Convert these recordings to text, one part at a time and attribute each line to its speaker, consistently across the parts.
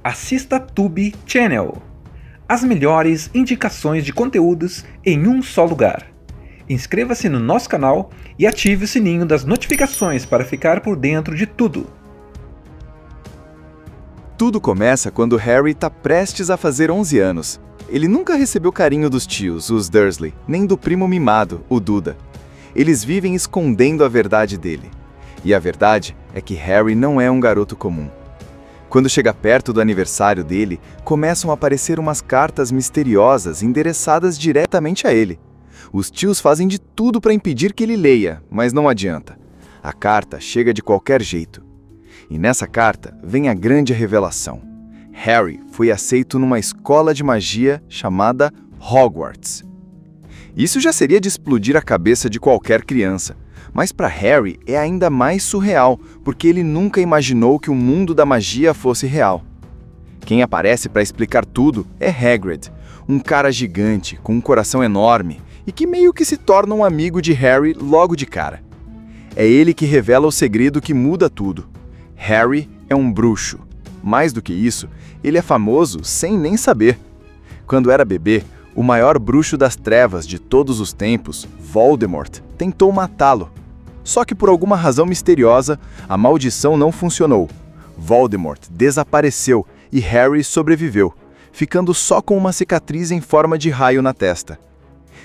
Speaker 1: assista Tube Channel. As melhores indicações de conteúdos em um só lugar. Inscreva-se no nosso canal e ative o sininho das notificações para ficar por dentro de tudo.
Speaker 2: Tudo começa quando Harry está prestes a fazer 11 anos. Ele nunca recebeu carinho dos tios, os Dursley, nem do primo mimado, o Duda. Eles vivem escondendo a verdade dele. E a verdade é que Harry não é um garoto comum. Quando chega perto do aniversário dele, começam a aparecer umas cartas misteriosas endereçadas diretamente a ele. Os tios fazem de tudo para impedir que ele leia, mas não adianta. A carta chega de qualquer jeito. E nessa carta vem a grande revelação. Harry foi aceito numa escola de magia chamada Hogwarts. Isso já seria de explodir a cabeça de qualquer criança. Mas para Harry é ainda mais surreal, porque ele nunca imaginou que o mundo da magia fosse real. Quem aparece para explicar tudo é Hagrid, um cara gigante, com um coração enorme, e que meio que se torna um amigo de Harry logo de cara. É ele que revela o segredo que muda tudo. Harry é um bruxo. Mais do que isso, ele é famoso sem nem saber. Quando era bebê, o maior bruxo das trevas de todos os tempos, Voldemort, tentou matá-lo. Só que por alguma razão misteriosa, a maldição não funcionou. Voldemort desapareceu e Harry sobreviveu, ficando só com uma cicatriz em forma de raio na testa.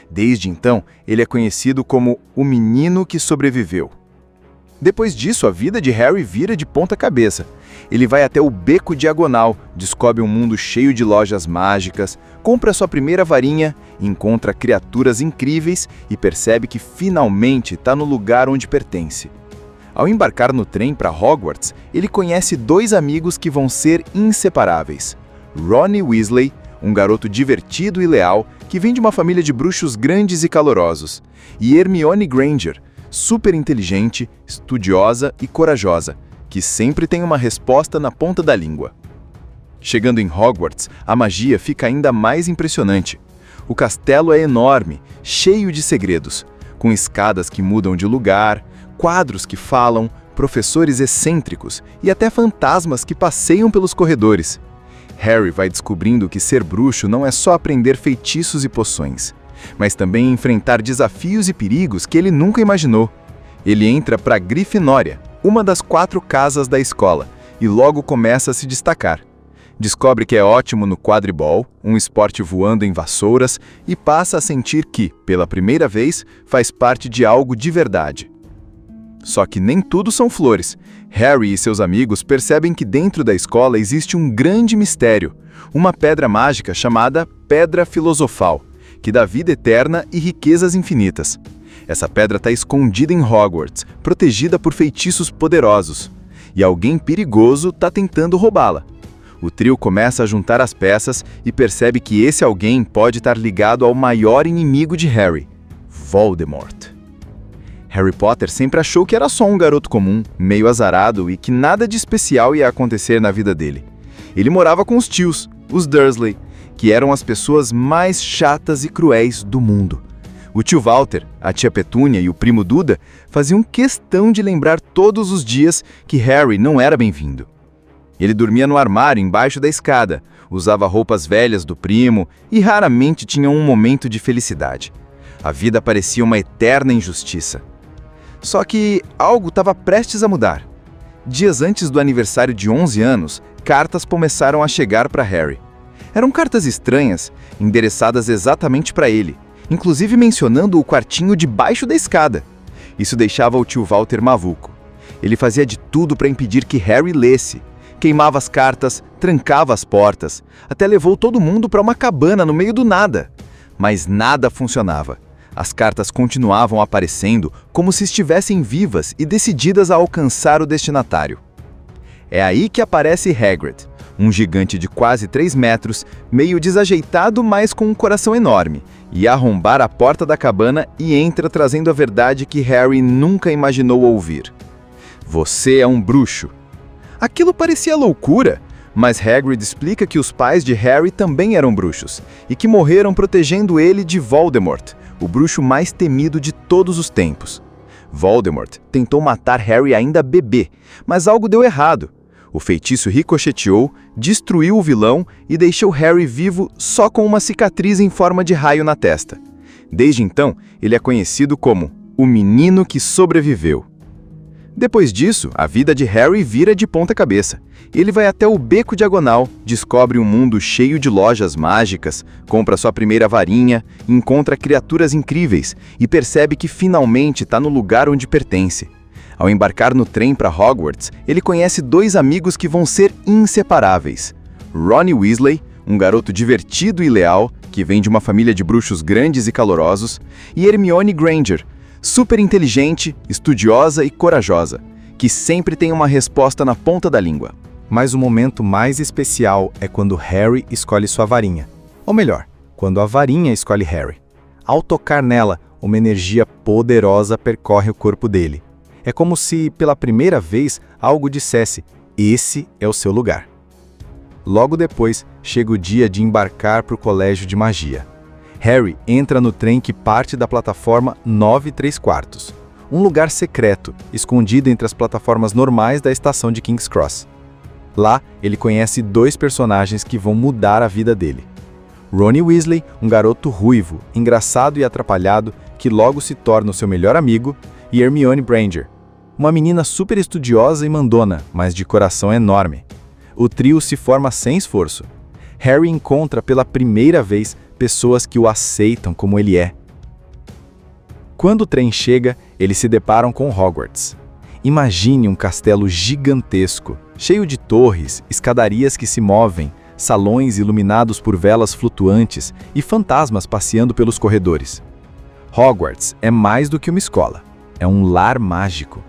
Speaker 2: Desde então, ele é conhecido como o Menino que Sobreviveu. Depois disso, a vida de Harry vira de ponta cabeça. Ele vai até o Beco Diagonal, descobre um mundo cheio de lojas mágicas, compra sua primeira varinha, encontra criaturas incríveis e percebe que finalmente está no lugar onde pertence. Ao embarcar no trem para Hogwarts, ele conhece dois amigos que vão ser inseparáveis. Ron Weasley, um garoto divertido e leal, que vem de uma família de bruxos grandes e calorosos, e Hermione Granger, super inteligente, estudiosa e corajosa, que sempre tem uma resposta na ponta da língua. Chegando em Hogwarts, a magia fica ainda mais impressionante. O castelo é enorme, cheio de segredos, com escadas que mudam de lugar, quadros que falam, professores excêntricos e até fantasmas que passeiam pelos corredores. Harry vai descobrindo que ser bruxo não é só aprender feitiços e poções, mas também enfrentar desafios e perigos que ele nunca imaginou. Ele entra para Grifinória, uma das 4 casas da escola, e logo começa a se destacar. Descobre que é ótimo no quadribol, um esporte voando em vassouras, e passa a sentir que, pela primeira vez, faz parte de algo de verdade. Só que nem tudo são flores. Harry e seus amigos percebem que dentro da escola existe um grande mistério, uma pedra mágica chamada Pedra Filosofal, que dá vida eterna e riquezas infinitas. Essa pedra está escondida em Hogwarts, protegida por feitiços poderosos. E alguém perigoso está tentando roubá-la. O trio começa a juntar as peças e percebe que esse alguém pode estar ligado ao maior inimigo de Harry, Voldemort. Harry Potter sempre achou que era só um garoto comum, meio azarado e que nada de especial ia acontecer na vida dele. Ele morava com os tios, os Dursley, que eram as pessoas mais chatas e cruéis do mundo. O tio Walter, a tia Petúnia e o primo Duda faziam questão de lembrar todos os dias que Harry não era bem-vindo. Ele dormia no armário embaixo da escada, usava roupas velhas do primo e raramente tinha um momento de felicidade. A vida parecia uma eterna injustiça. Só que algo estava prestes a mudar. Dias antes do aniversário de 11 anos, cartas começaram a chegar para Harry. Eram cartas estranhas, endereçadas exatamente para ele, inclusive mencionando o quartinho debaixo da escada. Isso deixava o tio Walter maluco. Ele fazia de tudo para impedir que Harry lesse. Queimava as cartas, trancava as portas, até levou todo mundo para uma cabana no meio do nada. Mas nada funcionava. As cartas continuavam aparecendo como se estivessem vivas e decididas a alcançar o destinatário. É aí que aparece Hagrid, um gigante de quase 3 metros, meio desajeitado, mas com um coração enorme, e arrombar a porta da cabana e entra trazendo a verdade que Harry nunca imaginou ouvir. Você é um bruxo. Aquilo parecia loucura, mas Hagrid explica que os pais de Harry também eram bruxos, e que morreram protegendo ele de Voldemort, o bruxo mais temido de todos os tempos. Voldemort tentou matar Harry ainda bebê, mas algo deu errado. O feitiço ricocheteou, destruiu o vilão e deixou Harry vivo só com uma cicatriz em forma de raio na testa. Desde então, ele é conhecido como o menino que sobreviveu. Depois disso, a vida de Harry vira de ponta cabeça. Ele vai até o Beco Diagonal, descobre um mundo cheio de lojas mágicas, compra sua primeira varinha, encontra criaturas incríveis e percebe que finalmente está no lugar onde pertence. Ao embarcar no trem para Hogwarts, ele conhece dois amigos que vão ser inseparáveis. Ron Weasley, um garoto divertido e leal, que vem de uma família de bruxos grandes e calorosos, e Hermione Granger, super inteligente, estudiosa e corajosa, que sempre tem uma resposta na ponta da língua.
Speaker 3: Mas o momento mais especial é quando Harry escolhe sua varinha. Ou melhor, quando a varinha escolhe Harry. Ao tocar nela, uma energia poderosa percorre o corpo dele. É como se, pela primeira vez, algo dissesse: esse é o seu lugar. Logo depois, chega o dia de embarcar para o Colégio de Magia. Harry entra no trem que parte da plataforma 9 3/4, um lugar secreto, escondido entre as plataformas normais da estação de King's Cross. Lá, ele conhece dois personagens que vão mudar a vida dele. Ron Weasley, um garoto ruivo, engraçado e atrapalhado, que logo se torna o seu melhor amigo, e Hermione Granger, uma menina super estudiosa e mandona, mas de coração enorme. O trio se forma sem esforço. Harry encontra pela primeira vez pessoas que o aceitam como ele é. Quando o trem chega, eles se deparam com Hogwarts. Imagine um castelo gigantesco, cheio de torres, escadarias que se movem, salões iluminados por velas flutuantes e fantasmas passeando pelos corredores. Hogwarts é mais do que uma escola, é um lar mágico.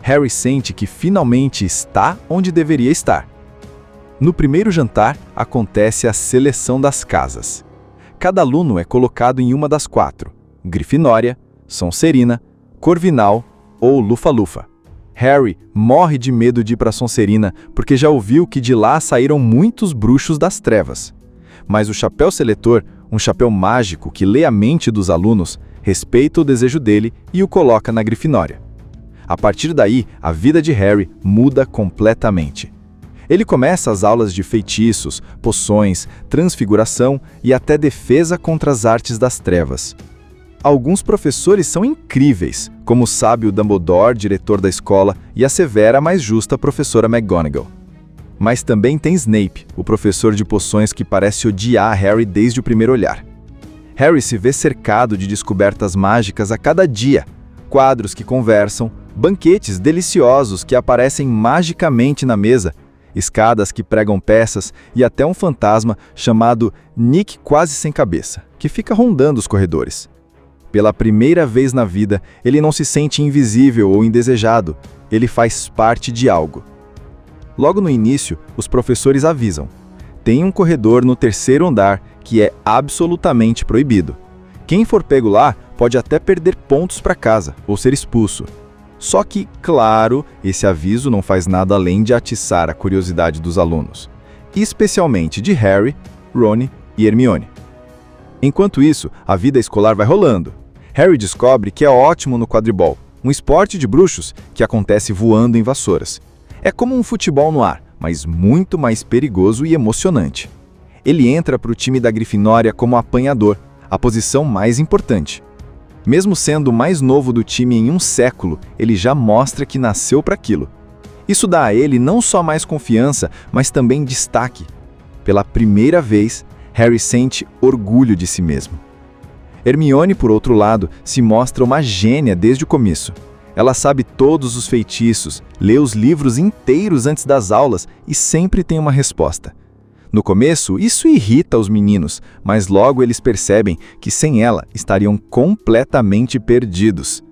Speaker 3: Harry sente que finalmente está onde deveria estar. No primeiro jantar, acontece a seleção das casas. Cada aluno é colocado em uma das 4, Grifinória, Sonserina, Corvinal ou Lufa-Lufa. Harry morre de medo de ir para Sonserina porque já ouviu que de lá saíram muitos bruxos das trevas. Mas o chapéu seletor, um chapéu mágico que lê a mente dos alunos, respeita o desejo dele e o coloca na Grifinória. A partir daí, a vida de Harry muda completamente. Ele começa as aulas de feitiços, poções, transfiguração e até defesa contra as artes das trevas. Alguns professores são incríveis, como o sábio Dumbledore, diretor da escola, e a severa, mas justa professora McGonagall. Mas também tem Snape, o professor de poções que parece odiar Harry desde o primeiro olhar. Harry se vê cercado de descobertas mágicas a cada dia, quadros que conversam, banquetes deliciosos que aparecem magicamente na mesa, escadas que pregam peças e até um fantasma chamado Nick Quase Sem Cabeça, que fica rondando os corredores. Pela primeira vez na vida, ele não se sente invisível ou indesejado, ele faz parte de algo. Logo no início, os professores avisam: tem um corredor no 3º andar que é absolutamente proibido. Quem for pego lá pode até perder pontos para casa ou ser expulso. Só que, claro, esse aviso não faz nada além de atiçar a curiosidade dos alunos, especialmente de Harry, Ron e Hermione. Enquanto isso, a vida escolar vai rolando. Harry descobre que é ótimo no quadribol, um esporte de bruxos que acontece voando em vassouras. É como um futebol no ar, mas muito mais perigoso e emocionante. Ele entra para o time da Grifinória como apanhador, a posição mais importante. Mesmo sendo o mais novo do time em um século, ele já mostra que nasceu para aquilo. Isso dá a ele não só mais confiança, mas também destaque. Pela primeira vez, Harry sente orgulho de si mesmo. Hermione, por outro lado, se mostra uma gênia desde o começo. Ela sabe todos os feitiços, lê os livros inteiros antes das aulas e sempre tem uma resposta. No começo, isso irrita os meninos, mas logo eles percebem que sem ela estariam completamente perdidos.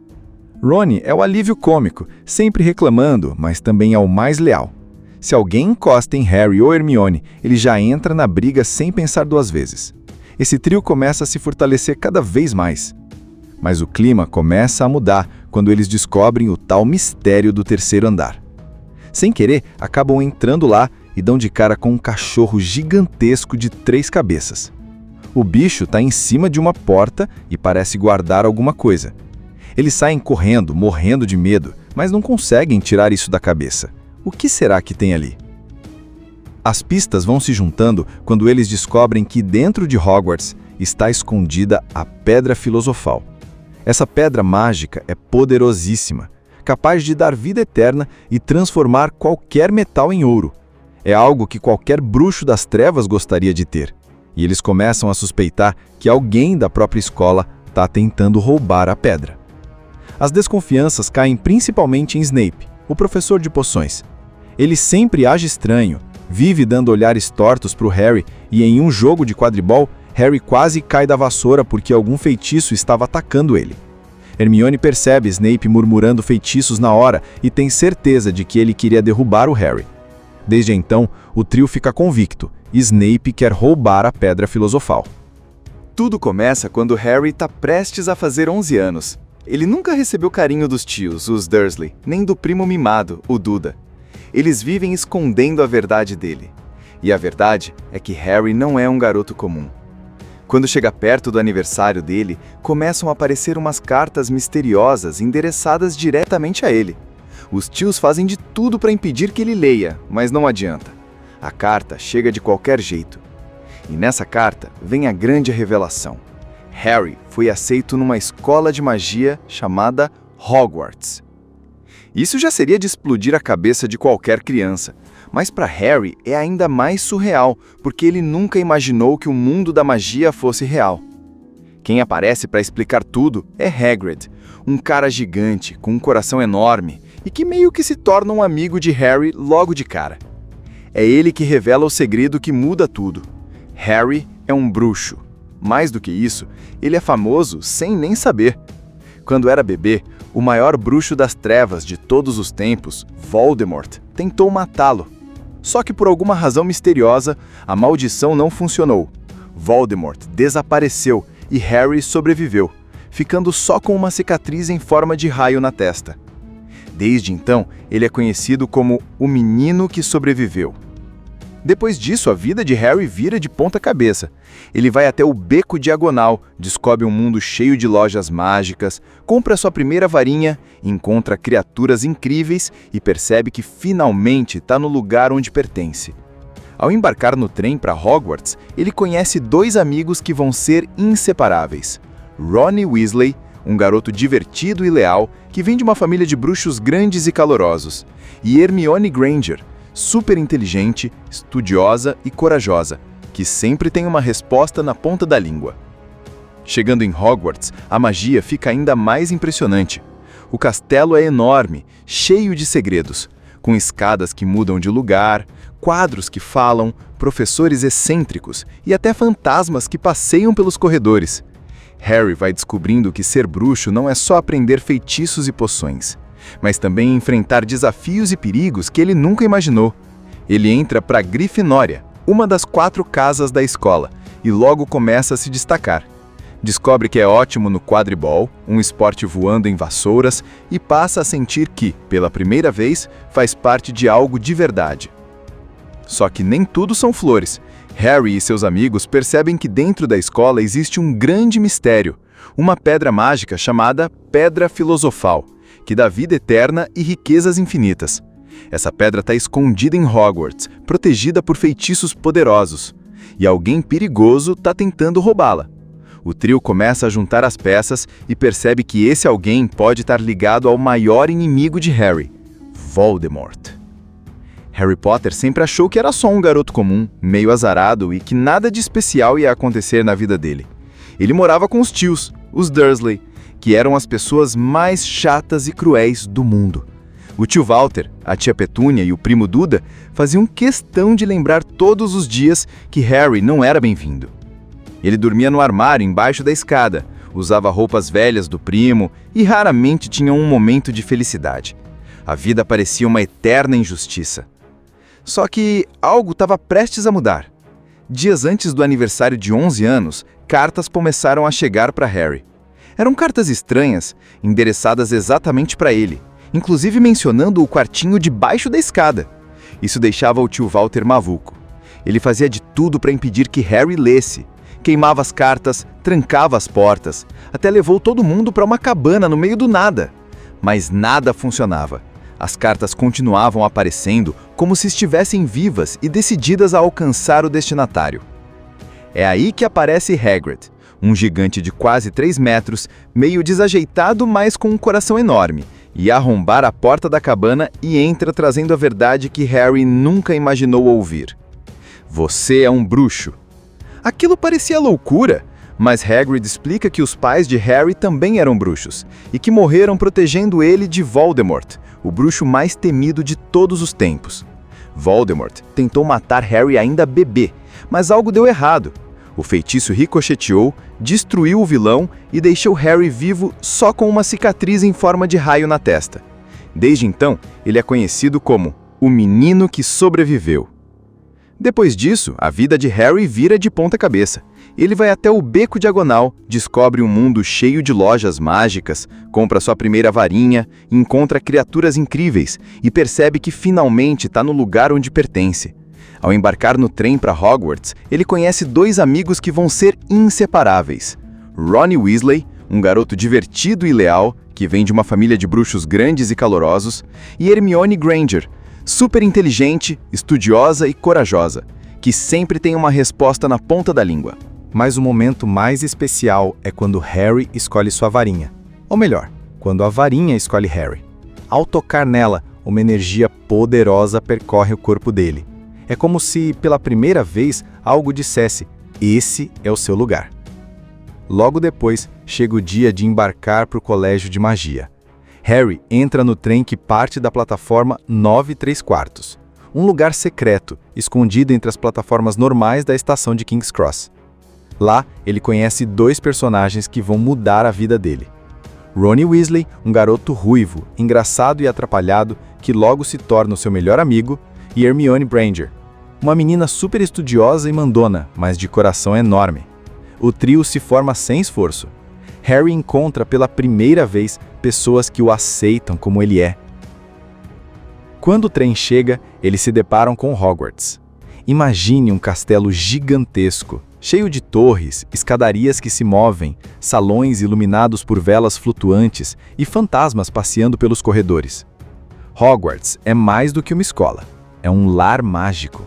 Speaker 3: Ron é o alívio cômico, sempre reclamando, mas também é o mais leal. Se alguém encosta em Harry ou Hermione, ele já entra na briga sem pensar 2 vezes. Esse trio começa a se fortalecer cada vez mais. Mas o clima começa a mudar quando eles descobrem o tal mistério do 3º andar. Sem querer, acabam entrando lá e dão de cara com um cachorro gigantesco de 3 cabeças. O bicho está em cima de uma porta e parece guardar alguma coisa. Eles saem correndo, morrendo de medo, mas não conseguem tirar isso da cabeça. O que será que tem ali? As pistas vão se juntando quando eles descobrem que dentro de Hogwarts está escondida a Pedra Filosofal. Essa pedra mágica é poderosíssima, capaz de dar vida eterna e transformar qualquer metal em ouro. É algo que qualquer bruxo das trevas gostaria de ter. E eles começam a suspeitar que alguém da própria escola está tentando roubar a pedra. As desconfianças caem principalmente em Snape, o professor de poções. Ele sempre age estranho, vive dando olhares tortos para o Harry e em um jogo de quadribol, Harry quase cai da vassoura porque algum feitiço estava atacando ele. Hermione percebe Snape murmurando feitiços na hora e tem certeza de que ele queria derrubar o Harry. Desde então, o trio fica convicto: Snape quer roubar a Pedra Filosofal.
Speaker 2: Tudo começa quando Harry está prestes a fazer 11 anos. Ele nunca recebeu carinho dos tios, os Dursley, nem do primo mimado, o Duda. Eles vivem escondendo a verdade dele. E a verdade é que Harry não é um garoto comum. Quando chega perto do aniversário dele, começam a aparecer umas cartas misteriosas endereçadas diretamente a ele. Os tios fazem de tudo para impedir que ele leia, mas não adianta. A carta chega de qualquer jeito. E nessa carta vem a grande revelação. Harry foi aceito numa escola de magia chamada Hogwarts. Isso já seria de explodir a cabeça de qualquer criança, mas para Harry é ainda mais surreal, porque ele nunca imaginou que o mundo da magia fosse real. Quem aparece para explicar tudo é Hagrid, um cara gigante, com um coração enorme, e que meio que se torna um amigo de Harry logo de cara. É ele que revela o segredo que muda tudo. Harry é um bruxo. Mais do que isso, ele é famoso sem nem saber. Quando era bebê, o maior bruxo das trevas de todos os tempos, Voldemort, tentou matá-lo. Só que por alguma razão misteriosa, a maldição não funcionou. Voldemort desapareceu e Harry sobreviveu, ficando só com uma cicatriz em forma de raio na testa. Desde então, ele é conhecido como o Menino que Sobreviveu. Depois disso, a vida de Harry vira de ponta cabeça. Ele vai até o Beco Diagonal, descobre um mundo cheio de lojas mágicas, compra sua primeira varinha, encontra criaturas incríveis e percebe que finalmente está no lugar onde pertence. Ao embarcar no trem para Hogwarts, ele conhece dois amigos que vão ser inseparáveis. Ron Weasley, um garoto divertido e leal que vem de uma família de bruxos grandes e calorosos, e Hermione Granger, super inteligente, estudiosa e corajosa, que sempre tem uma resposta na ponta da língua. Chegando em Hogwarts, a magia fica ainda mais impressionante. O castelo é enorme, cheio de segredos, com escadas que mudam de lugar, quadros que falam, professores excêntricos e até fantasmas que passeiam pelos corredores. Harry vai descobrindo que ser bruxo não é só aprender feitiços e poções, mas também enfrentar desafios e perigos que ele nunca imaginou. Ele entra para a Grifinória, uma das 4 casas da escola, e logo começa a se destacar. Descobre que é ótimo no quadribol, um esporte voando em vassouras, e passa a sentir que, pela primeira vez, faz parte de algo de verdade. Só que nem tudo são flores. Harry e seus amigos percebem que dentro da escola existe um grande mistério, uma pedra mágica chamada Pedra Filosofal, que dá vida eterna e riquezas infinitas. Essa pedra está escondida em Hogwarts, protegida por feitiços poderosos, e alguém perigoso está tentando roubá-la. O trio começa a juntar as peças e percebe que esse alguém pode estar ligado ao maior inimigo de Harry, Voldemort. Harry Potter sempre achou que era só um garoto comum, meio azarado e que nada de especial ia acontecer na vida dele. Ele morava com os tios, os Dursley, que eram as pessoas mais chatas e cruéis do mundo. O tio Walter, a tia Petúnia e o primo Duda faziam questão de lembrar todos os dias que Harry não era bem-vindo. Ele dormia no armário embaixo da escada, usava roupas velhas do primo e raramente tinha um momento de felicidade. A vida parecia uma eterna injustiça. Só que algo estava prestes a mudar. Dias antes do aniversário de 11 anos, cartas começaram a chegar para Harry. Eram cartas estranhas, endereçadas exatamente para ele, inclusive mencionando o quartinho debaixo da escada. Isso deixava o tio Walter maluco. Ele fazia de tudo para impedir que Harry lesse. Queimava as cartas, trancava as portas, até levou todo mundo para uma cabana no meio do nada. Mas nada funcionava. As cartas continuavam aparecendo como se estivessem vivas e decididas a alcançar o destinatário. É aí que aparece Hagrid, um gigante de quase 3 metros, meio desajeitado, mas com um coração enorme, e arrombar a porta da cabana e entra trazendo a verdade que Harry nunca imaginou ouvir. Você é um bruxo. Aquilo parecia loucura, mas Hagrid explica que os pais de Harry também eram bruxos, e que morreram protegendo ele de Voldemort, o bruxo mais temido de todos os tempos. Voldemort tentou matar Harry ainda bebê, mas algo deu errado. O feitiço ricocheteou, destruiu o vilão e deixou Harry vivo só com uma cicatriz em forma de raio na testa. Desde então, ele é conhecido como o menino que sobreviveu. Depois disso, a vida de Harry vira de ponta cabeça. Ele vai até o Beco Diagonal, descobre um mundo cheio de lojas mágicas, compra sua primeira varinha, encontra criaturas incríveis e percebe que finalmente está no lugar onde pertence. Ao embarcar no trem para Hogwarts, ele conhece 2 amigos que vão ser inseparáveis. Ron Weasley, um garoto divertido e leal, que vem de uma família de bruxos grandes e calorosos, e Hermione Granger, super inteligente, estudiosa e corajosa, que sempre tem uma resposta na ponta da língua.
Speaker 3: Mas o momento mais especial é quando Harry escolhe sua varinha. Ou melhor, quando a varinha escolhe Harry. Ao tocar nela, uma energia poderosa percorre o corpo dele. É como se, pela primeira vez, algo dissesse: esse é o seu lugar. Logo depois, chega o dia de embarcar para o Colégio de Magia. Harry entra no trem que parte da plataforma 9 3/4, um lugar secreto, escondido entre as plataformas normais da estação de King's Cross. Lá, ele conhece 2 personagens que vão mudar a vida dele. Ron Weasley, um garoto ruivo, engraçado e atrapalhado, que logo se torna o seu melhor amigo, e Hermione Granger, uma menina super estudiosa e mandona, mas de coração enorme. O trio se forma sem esforço. Harry encontra pela primeira vez pessoas que o aceitam como ele é. Quando o trem chega, eles se deparam com Hogwarts. Imagine um castelo gigantesco, cheio de torres, escadarias que se movem, salões iluminados por velas flutuantes e fantasmas passeando pelos corredores. Hogwarts é mais do que uma escola, é um lar mágico.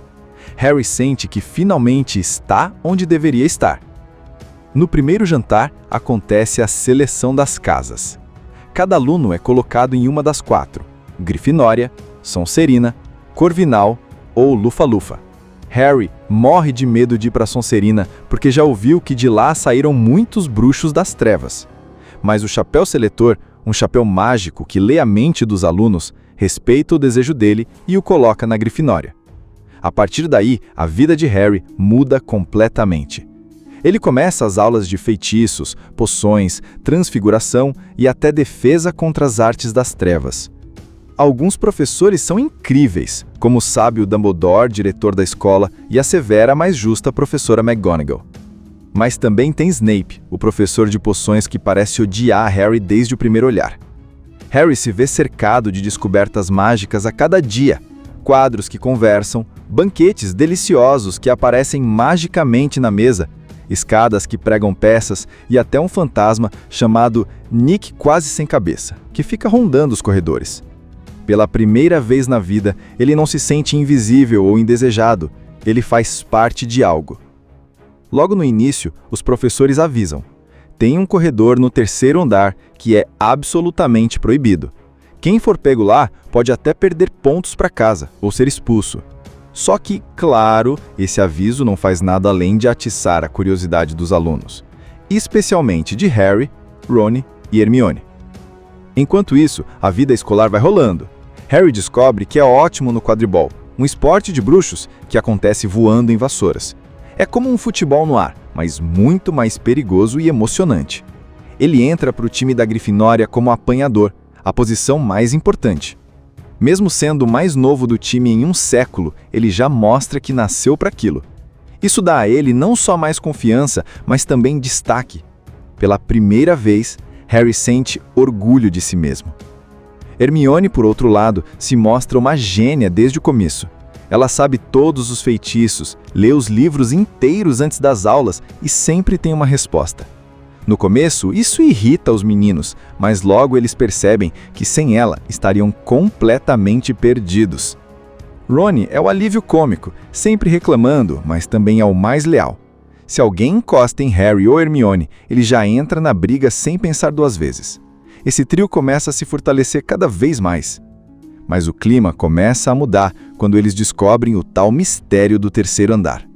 Speaker 3: Harry sente que finalmente está onde deveria estar. No primeiro jantar, acontece a seleção das casas. Cada aluno é colocado em uma das 4, Grifinória, Sonserina, Corvinal ou Lufa-Lufa. Harry morre de medo de ir para Sonserina porque já ouviu que de lá saíram muitos bruxos das trevas. Mas o chapéu seletor, um chapéu mágico que lê a mente dos alunos, respeita o desejo dele e o coloca na Grifinória. A partir daí, a vida de Harry muda completamente. Ele começa as aulas de feitiços, poções, transfiguração e até defesa contra as artes das trevas. Alguns professores são incríveis, como o sábio Dumbledore, diretor da escola, e a severa, mas justa professora McGonagall. Mas também tem Snape, o professor de poções que parece odiar Harry desde o primeiro olhar. Harry se vê cercado de descobertas mágicas a cada dia, quadros que conversam, banquetes deliciosos que aparecem magicamente na mesa, escadas que pregam peças e até um fantasma chamado Nick Quase Sem Cabeça, que fica rondando os corredores. Pela primeira vez na vida, ele não se sente invisível ou indesejado, ele faz parte de algo. Logo no início, os professores avisam: tem um corredor no 3º andar que é absolutamente proibido. Quem for pego lá pode até perder pontos para casa ou ser expulso. Só que, claro, esse aviso não faz nada além de atiçar a curiosidade dos alunos, especialmente de Harry, Ron e Hermione. Enquanto isso, a vida escolar vai rolando. Harry descobre que é ótimo no quadribol, um esporte de bruxos que acontece voando em vassouras. É como um futebol no ar, mas muito mais perigoso e emocionante. Ele entra para o time da Grifinória como apanhador, a posição mais importante. Mesmo sendo o mais novo do time em um século, ele já mostra que nasceu para aquilo. Isso dá a ele não só mais confiança, mas também destaque. Pela primeira vez, Harry sente orgulho de si mesmo. Hermione, por outro lado, se mostra uma gênia desde o começo. Ela sabe todos os feitiços, lê os livros inteiros antes das aulas e sempre tem uma resposta. No começo, isso irrita os meninos, mas logo eles percebem que sem ela estariam completamente perdidos. Ron é o alívio cômico, sempre reclamando, mas também é o mais leal. Se alguém encosta em Harry ou Hermione, ele já entra na briga sem pensar duas vezes. Esse trio começa a se fortalecer cada vez mais. Mas o clima começa a mudar quando eles descobrem o tal mistério do terceiro andar.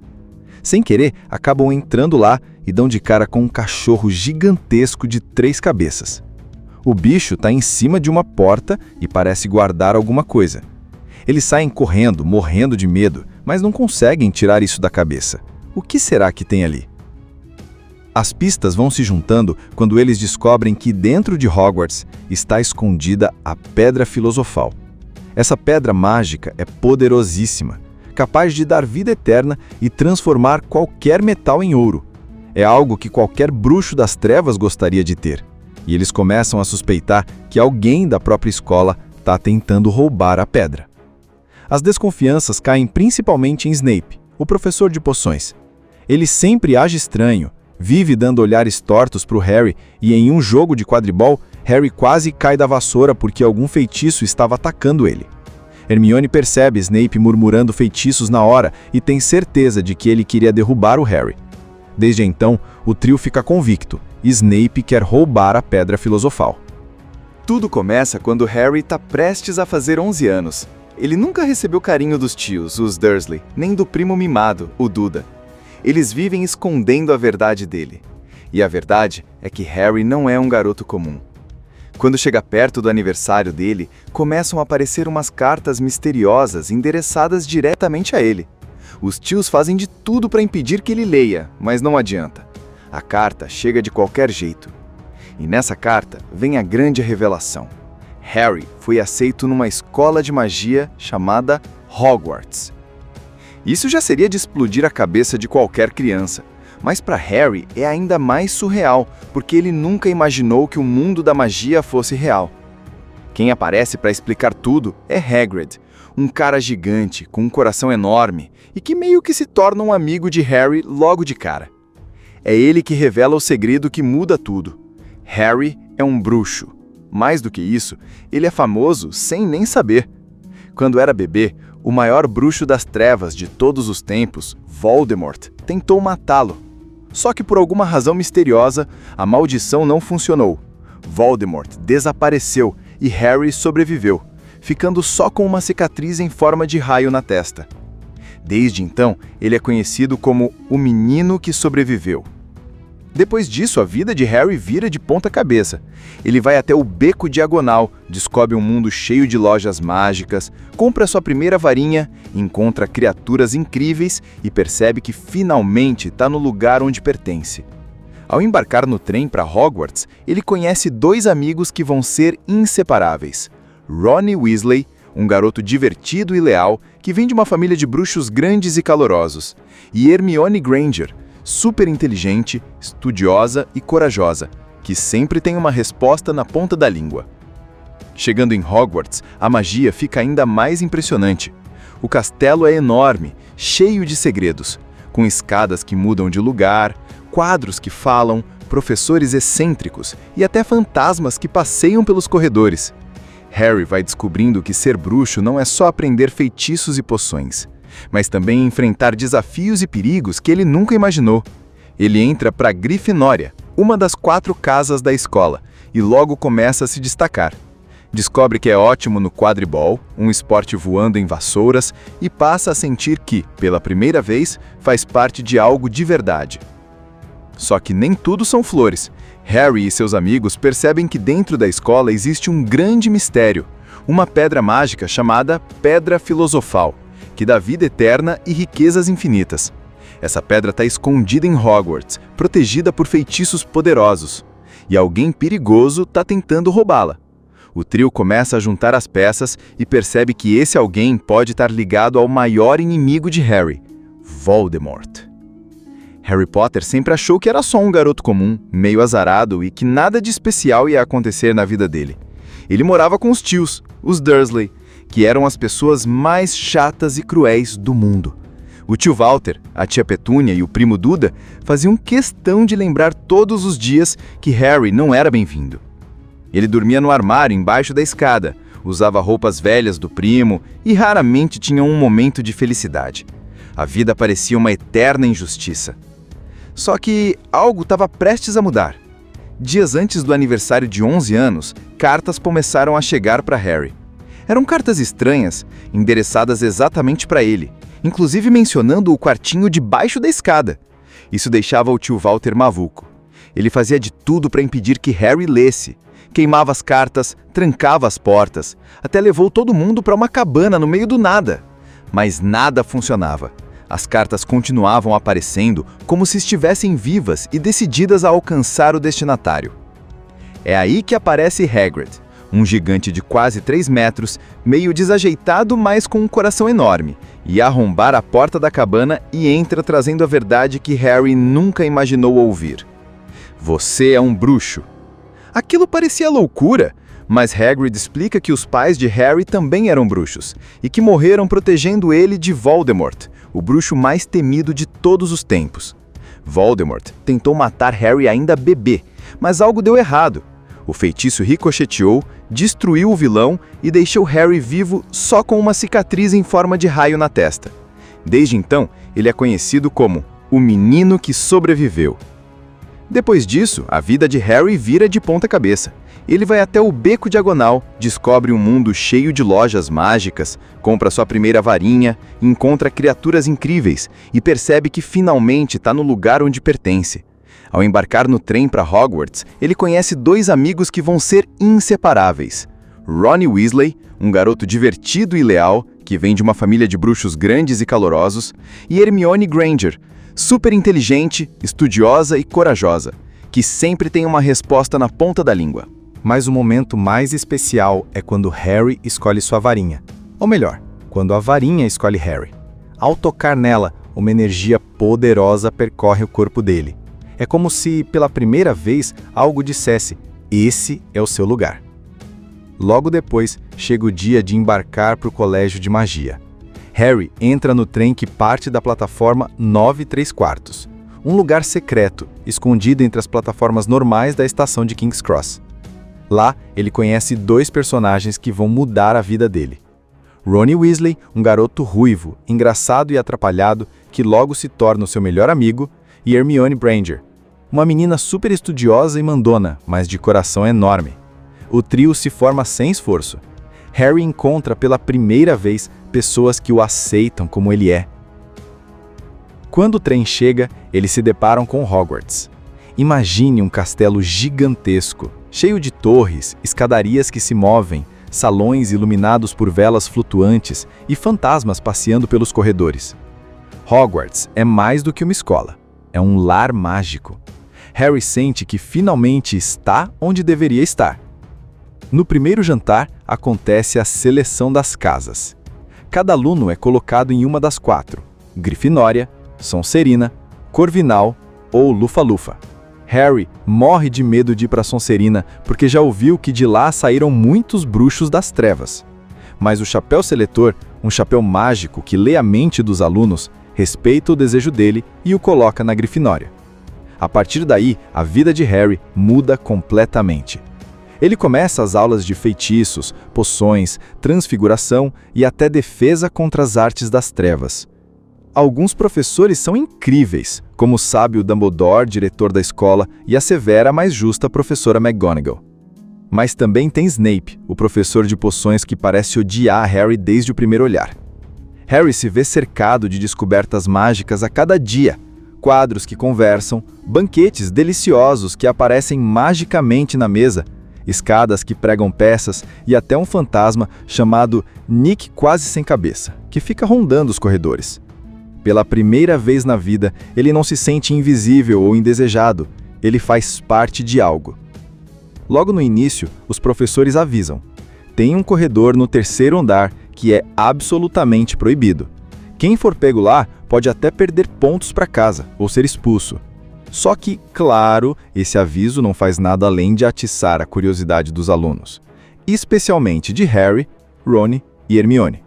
Speaker 3: Sem querer, acabam entrando lá e dão de cara com um cachorro gigantesco de 3 cabeças. O bicho está em cima de uma porta e parece guardar alguma coisa. Eles saem correndo, morrendo de medo, mas não conseguem tirar isso da cabeça. O que será que tem ali? As pistas vão se juntando quando eles descobrem que dentro de Hogwarts está escondida a Pedra Filosofal. Essa pedra mágica é poderosíssima, capaz de dar vida eterna e transformar qualquer metal em ouro. É algo que qualquer bruxo das trevas gostaria de ter. E eles começam a suspeitar que alguém da própria escola está tentando roubar a pedra. As desconfianças caem principalmente em Snape, o professor de poções. Ele sempre age estranho, vive dando olhares tortos para o Harry e em um jogo de quadribol, Harry quase cai da vassoura porque algum feitiço estava atacando ele. Hermione percebe Snape murmurando feitiços na hora e tem certeza de que ele queria derrubar o Harry. Desde então, o trio fica convicto. Snape quer roubar a Pedra Filosofal.
Speaker 2: Tudo começa quando Harry está prestes a fazer 11 anos. Ele nunca recebeu carinho dos tios, os Dursley, nem do primo mimado, o Duda. Eles vivem escondendo a verdade dele. E a verdade é que Harry não é um garoto comum. Quando chega perto do aniversário dele, começam a aparecer umas cartas misteriosas endereçadas diretamente a ele. Os tios fazem de tudo para impedir que ele leia, mas não adianta. A carta chega de qualquer jeito. E nessa carta vem a grande revelação. Harry foi aceito numa escola de magia chamada Hogwarts. Isso já seria de explodir a cabeça de qualquer criança, mas para Harry é ainda mais surreal, porque ele nunca imaginou que o mundo da magia fosse real. Quem aparece para explicar tudo é Hagrid, um cara gigante, com um coração enorme, e que meio que se torna um amigo de Harry logo de cara. É ele que revela o segredo que muda tudo. Harry é um bruxo. Mais do que isso, ele é famoso sem nem saber. Quando era bebê, o maior bruxo das trevas de todos os tempos, Voldemort, tentou matá-lo. Só que por alguma razão misteriosa, a maldição não funcionou. Voldemort desapareceu e Harry sobreviveu, ficando só com uma cicatriz em forma de raio na testa. Desde então, ele é conhecido como o Menino que Sobreviveu. Depois disso, a vida de Harry vira de ponta cabeça. Ele vai até o Beco Diagonal, descobre um mundo cheio de lojas mágicas, compra sua primeira varinha, encontra criaturas incríveis e percebe que finalmente está no lugar onde pertence. Ao embarcar no trem para Hogwarts, ele conhece 2 amigos que vão ser inseparáveis. Ron Weasley, um garoto divertido e leal que vem de uma família de bruxos grandes e calorosos, e Hermione Granger, super inteligente, estudiosa e corajosa, que sempre tem uma resposta na ponta da língua. Chegando em Hogwarts, a magia fica ainda mais impressionante. O castelo é enorme, cheio de segredos, com escadas que mudam de lugar, quadros que falam, professores excêntricos e até fantasmas que passeiam pelos corredores. Harry vai descobrindo que ser bruxo não é só aprender feitiços e poções, mas também enfrentar desafios e perigos que ele nunca imaginou. Ele entra para Grifinória, uma das 4 casas da escola, e logo começa a se destacar. Descobre que é ótimo no quadribol, um esporte voando em vassouras, e passa a sentir que, pela primeira vez, faz parte de algo de verdade. Só que nem tudo são flores. Harry e seus amigos percebem que dentro da escola existe um grande mistério, uma pedra mágica chamada Pedra Filosofal, que dá vida eterna e riquezas infinitas. Essa pedra está escondida em Hogwarts, protegida por feitiços poderosos, e alguém perigoso está tentando roubá-la. O trio começa a juntar as peças e percebe que esse alguém pode estar ligado ao maior inimigo de Harry, Voldemort. Harry Potter sempre achou que era só um garoto comum, meio azarado e que nada de especial ia acontecer na vida dele. Ele morava com os tios, os Dursley, que eram as pessoas mais chatas e cruéis do mundo. O tio Walter, a tia Petúnia e o primo Duda faziam questão de lembrar todos os dias que Harry não era bem-vindo. Ele dormia no armário embaixo da escada, usava roupas velhas do primo e raramente tinha um momento de felicidade. A vida parecia uma eterna injustiça. Só que algo estava prestes a mudar. Dias antes do aniversário de 11 anos, cartas começaram a chegar para Harry. Eram cartas estranhas, endereçadas exatamente para ele, inclusive mencionando o quartinho debaixo da escada. Isso deixava o tio Walter maluco. Ele fazia de tudo para impedir que Harry lesse. Queimava as cartas, trancava as portas, até levou todo mundo para uma cabana no meio do nada. Mas nada funcionava. As cartas continuavam aparecendo como se estivessem vivas e decididas a alcançar o destinatário. É aí que aparece Hagrid, um gigante de quase 3 metros, meio desajeitado, mas com um coração enorme, e arrombar a porta da cabana e entra trazendo a verdade que Harry nunca imaginou ouvir. Você é um bruxo. Aquilo parecia loucura, mas Hagrid explica que os pais de Harry também eram bruxos, e que morreram protegendo ele de Voldemort, o bruxo mais temido de todos os tempos. Voldemort tentou matar Harry ainda bebê, mas algo deu errado. O feitiço ricocheteou, destruiu o vilão e deixou Harry vivo só com uma cicatriz em forma de raio na testa. Desde então, ele é conhecido como o menino que sobreviveu. Depois disso, a vida de Harry vira de ponta cabeça. Ele vai até o Beco Diagonal, descobre um mundo cheio de lojas mágicas, compra sua primeira varinha, encontra criaturas incríveis e percebe que finalmente está no lugar onde pertence. Ao embarcar no trem para Hogwarts, ele conhece 2 amigos que vão ser inseparáveis. Ron Weasley, um garoto divertido e leal, que vem de uma família de bruxos grandes e calorosos, e Hermione Granger, super inteligente, estudiosa e corajosa, que sempre tem uma resposta na ponta da língua.
Speaker 3: Mas o momento mais especial é quando Harry escolhe sua varinha. Ou melhor, quando a varinha escolhe Harry. Ao tocar nela, uma energia poderosa percorre o corpo dele. É como se, pela primeira vez, algo dissesse: esse é o seu lugar. Logo depois, chega o dia de embarcar para o colégio de magia. Harry entra no trem que parte da plataforma 9 3/4, um lugar secreto, escondido entre as plataformas normais da estação de King's Cross. Lá, ele conhece 2 personagens que vão mudar a vida dele. Ron Weasley, um garoto ruivo, engraçado e atrapalhado, que logo se torna o seu melhor amigo, e Hermione Granger, uma menina super estudiosa e mandona, mas de coração enorme. O trio se forma sem esforço. Harry encontra pela primeira vez pessoas que o aceitam como ele é. Quando o trem chega, eles se deparam com Hogwarts. Imagine um castelo gigantesco, cheio de torres, escadarias que se movem, salões iluminados por velas flutuantes e fantasmas passeando pelos corredores. Hogwarts é mais do que uma escola, é um lar mágico. Harry sente que finalmente está onde deveria estar. No primeiro jantar, acontece a seleção das casas. Cada aluno é colocado em uma das 4, Grifinória, Sonserina, Corvinal ou Lufa-Lufa. Harry morre de medo de ir para Sonserina porque já ouviu que de lá saíram muitos bruxos das trevas. Mas o chapéu seletor, um chapéu mágico que lê a mente dos alunos, respeita o desejo dele e o coloca na Grifinória. A partir daí, a vida de Harry muda completamente. Ele começa as aulas de feitiços, poções, transfiguração e até defesa contra as artes das trevas. Alguns professores são incríveis, como o sábio Dumbledore, diretor da escola, e a severa, mas justa professora McGonagall. Mas também tem Snape, o professor de poções que parece odiar Harry desde o primeiro olhar. Harry se vê cercado de descobertas mágicas a cada dia, quadros que conversam, banquetes deliciosos que aparecem magicamente na mesa, escadas que pregam peças e até um fantasma chamado Nick Quase Sem Cabeça, que fica rondando os corredores. Pela primeira vez na vida, ele não se sente invisível ou indesejado, ele faz parte de algo. Logo no início, os professores avisam: tem um corredor no 3º andar que é absolutamente proibido. Quem for pego lá pode até perder pontos para casa ou ser expulso. Só que, claro, esse aviso não faz nada além de atiçar a curiosidade dos alunos, especialmente de Harry, Ron e Hermione.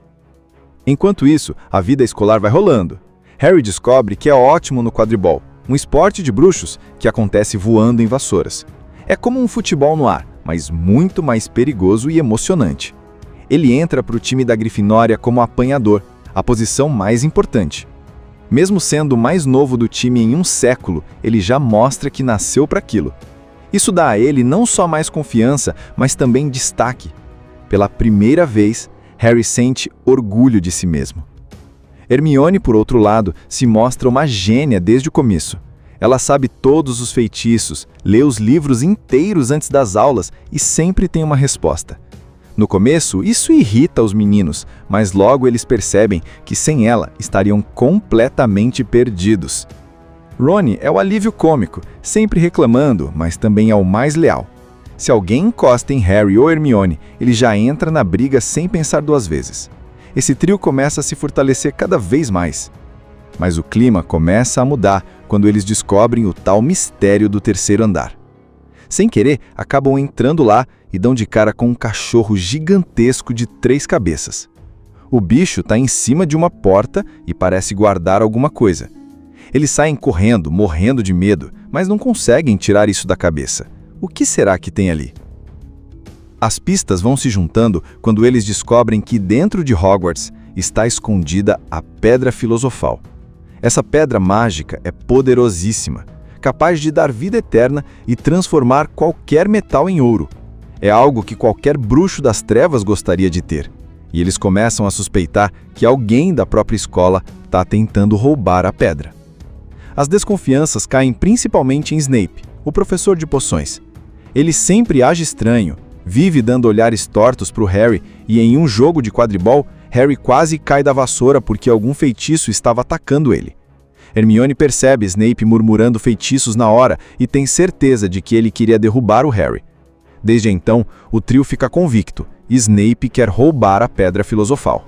Speaker 3: Enquanto isso, a vida escolar vai rolando. Harry descobre que é ótimo no quadribol, um esporte de bruxos que acontece voando em vassouras. É como um futebol no ar, mas muito mais perigoso e emocionante. Ele entra para o time da Grifinória como apanhador, a posição mais importante. Mesmo sendo o mais novo do time em um século, ele já mostra que nasceu para aquilo. Isso dá a ele não só mais confiança, mas também destaque. Pela primeira vez, Harry sente orgulho de si mesmo. Hermione, por outro lado, se mostra uma gênia desde o começo. Ela sabe todos os feitiços, lê os livros inteiros antes das aulas e sempre tem uma resposta. No começo, isso irrita os meninos, mas logo eles percebem que sem ela estariam completamente perdidos. Rony é o alívio cômico, sempre reclamando, mas também é o mais leal. Se alguém encosta em Harry ou Hermione, ele já entra na briga sem pensar duas vezes. Esse trio começa a se fortalecer cada vez mais. Mas o clima começa a mudar quando eles descobrem o tal mistério do terceiro andar. Sem querer, acabam entrando lá e dão de cara com um cachorro gigantesco de 3 cabeças. O bicho está em cima de uma porta e parece guardar alguma coisa. Eles saem correndo, morrendo de medo, mas não conseguem tirar isso da cabeça. O que será que tem ali? As pistas vão se juntando quando eles descobrem que dentro de Hogwarts está escondida a Pedra Filosofal. Essa pedra mágica é poderosíssima, capaz de dar vida eterna e transformar qualquer metal em ouro. É algo que qualquer bruxo das trevas gostaria de ter. E eles começam a suspeitar que alguém da própria escola está tentando roubar a pedra. As desconfianças caem principalmente em Snape, o professor de poções. Ele sempre age estranho, vive dando olhares tortos para o Harry e em um jogo de quadribol, Harry quase cai da vassoura porque algum feitiço estava atacando ele. Hermione percebe Snape murmurando feitiços na hora e tem certeza de que ele queria derrubar o Harry. Desde então, o trio fica convicto: Snape quer roubar a Pedra Filosofal.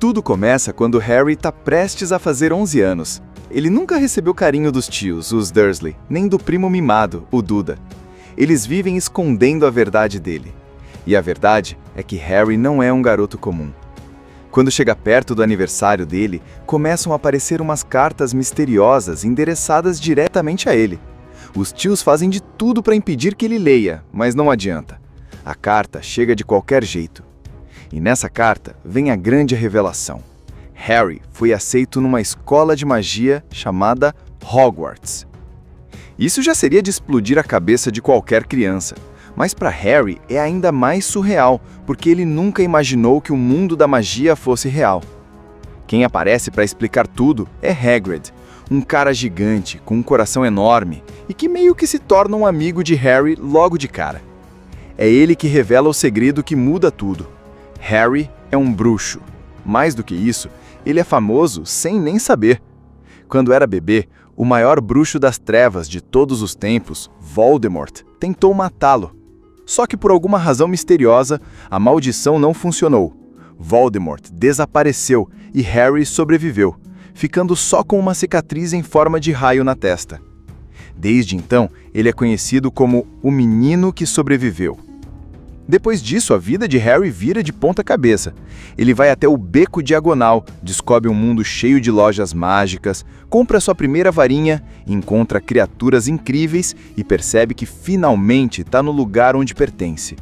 Speaker 2: Tudo começa quando Harry está prestes a fazer 11 anos. Ele nunca recebeu carinho dos tios, os Dursley, nem do primo mimado, o Duda. Eles vivem escondendo a verdade dele. E a verdade é que Harry não é um garoto comum. Quando chega perto do aniversário dele, começam a aparecer umas cartas misteriosas endereçadas diretamente a ele. Os tios fazem de tudo para impedir que ele leia, mas não adianta. A carta chega de qualquer jeito. E nessa carta vem a grande revelação. Harry foi aceito numa escola de magia chamada Hogwarts. Isso já seria de explodir a cabeça de qualquer criança, mas para Harry é ainda mais surreal, porque ele nunca imaginou que o mundo da magia fosse real. Quem aparece para explicar tudo é Hagrid, um cara gigante, com um coração enorme, e que meio que se torna um amigo de Harry logo de cara. É ele que revela o segredo que muda tudo. Harry é um bruxo. Mais do que isso, ele é famoso sem nem saber. Quando era bebê, o maior bruxo das trevas de todos os tempos, Voldemort, tentou matá-lo. Só que por alguma razão misteriosa, a maldição não funcionou. Voldemort desapareceu e Harry sobreviveu, ficando só com uma cicatriz em forma de raio na testa. Desde então, ele é conhecido como o Menino que Sobreviveu. Depois disso, a vida de Harry vira de ponta cabeça. Ele vai até o Beco Diagonal, descobre um mundo cheio de lojas mágicas, compra sua primeira varinha, encontra criaturas incríveis e percebe que finalmente está no lugar onde pertence.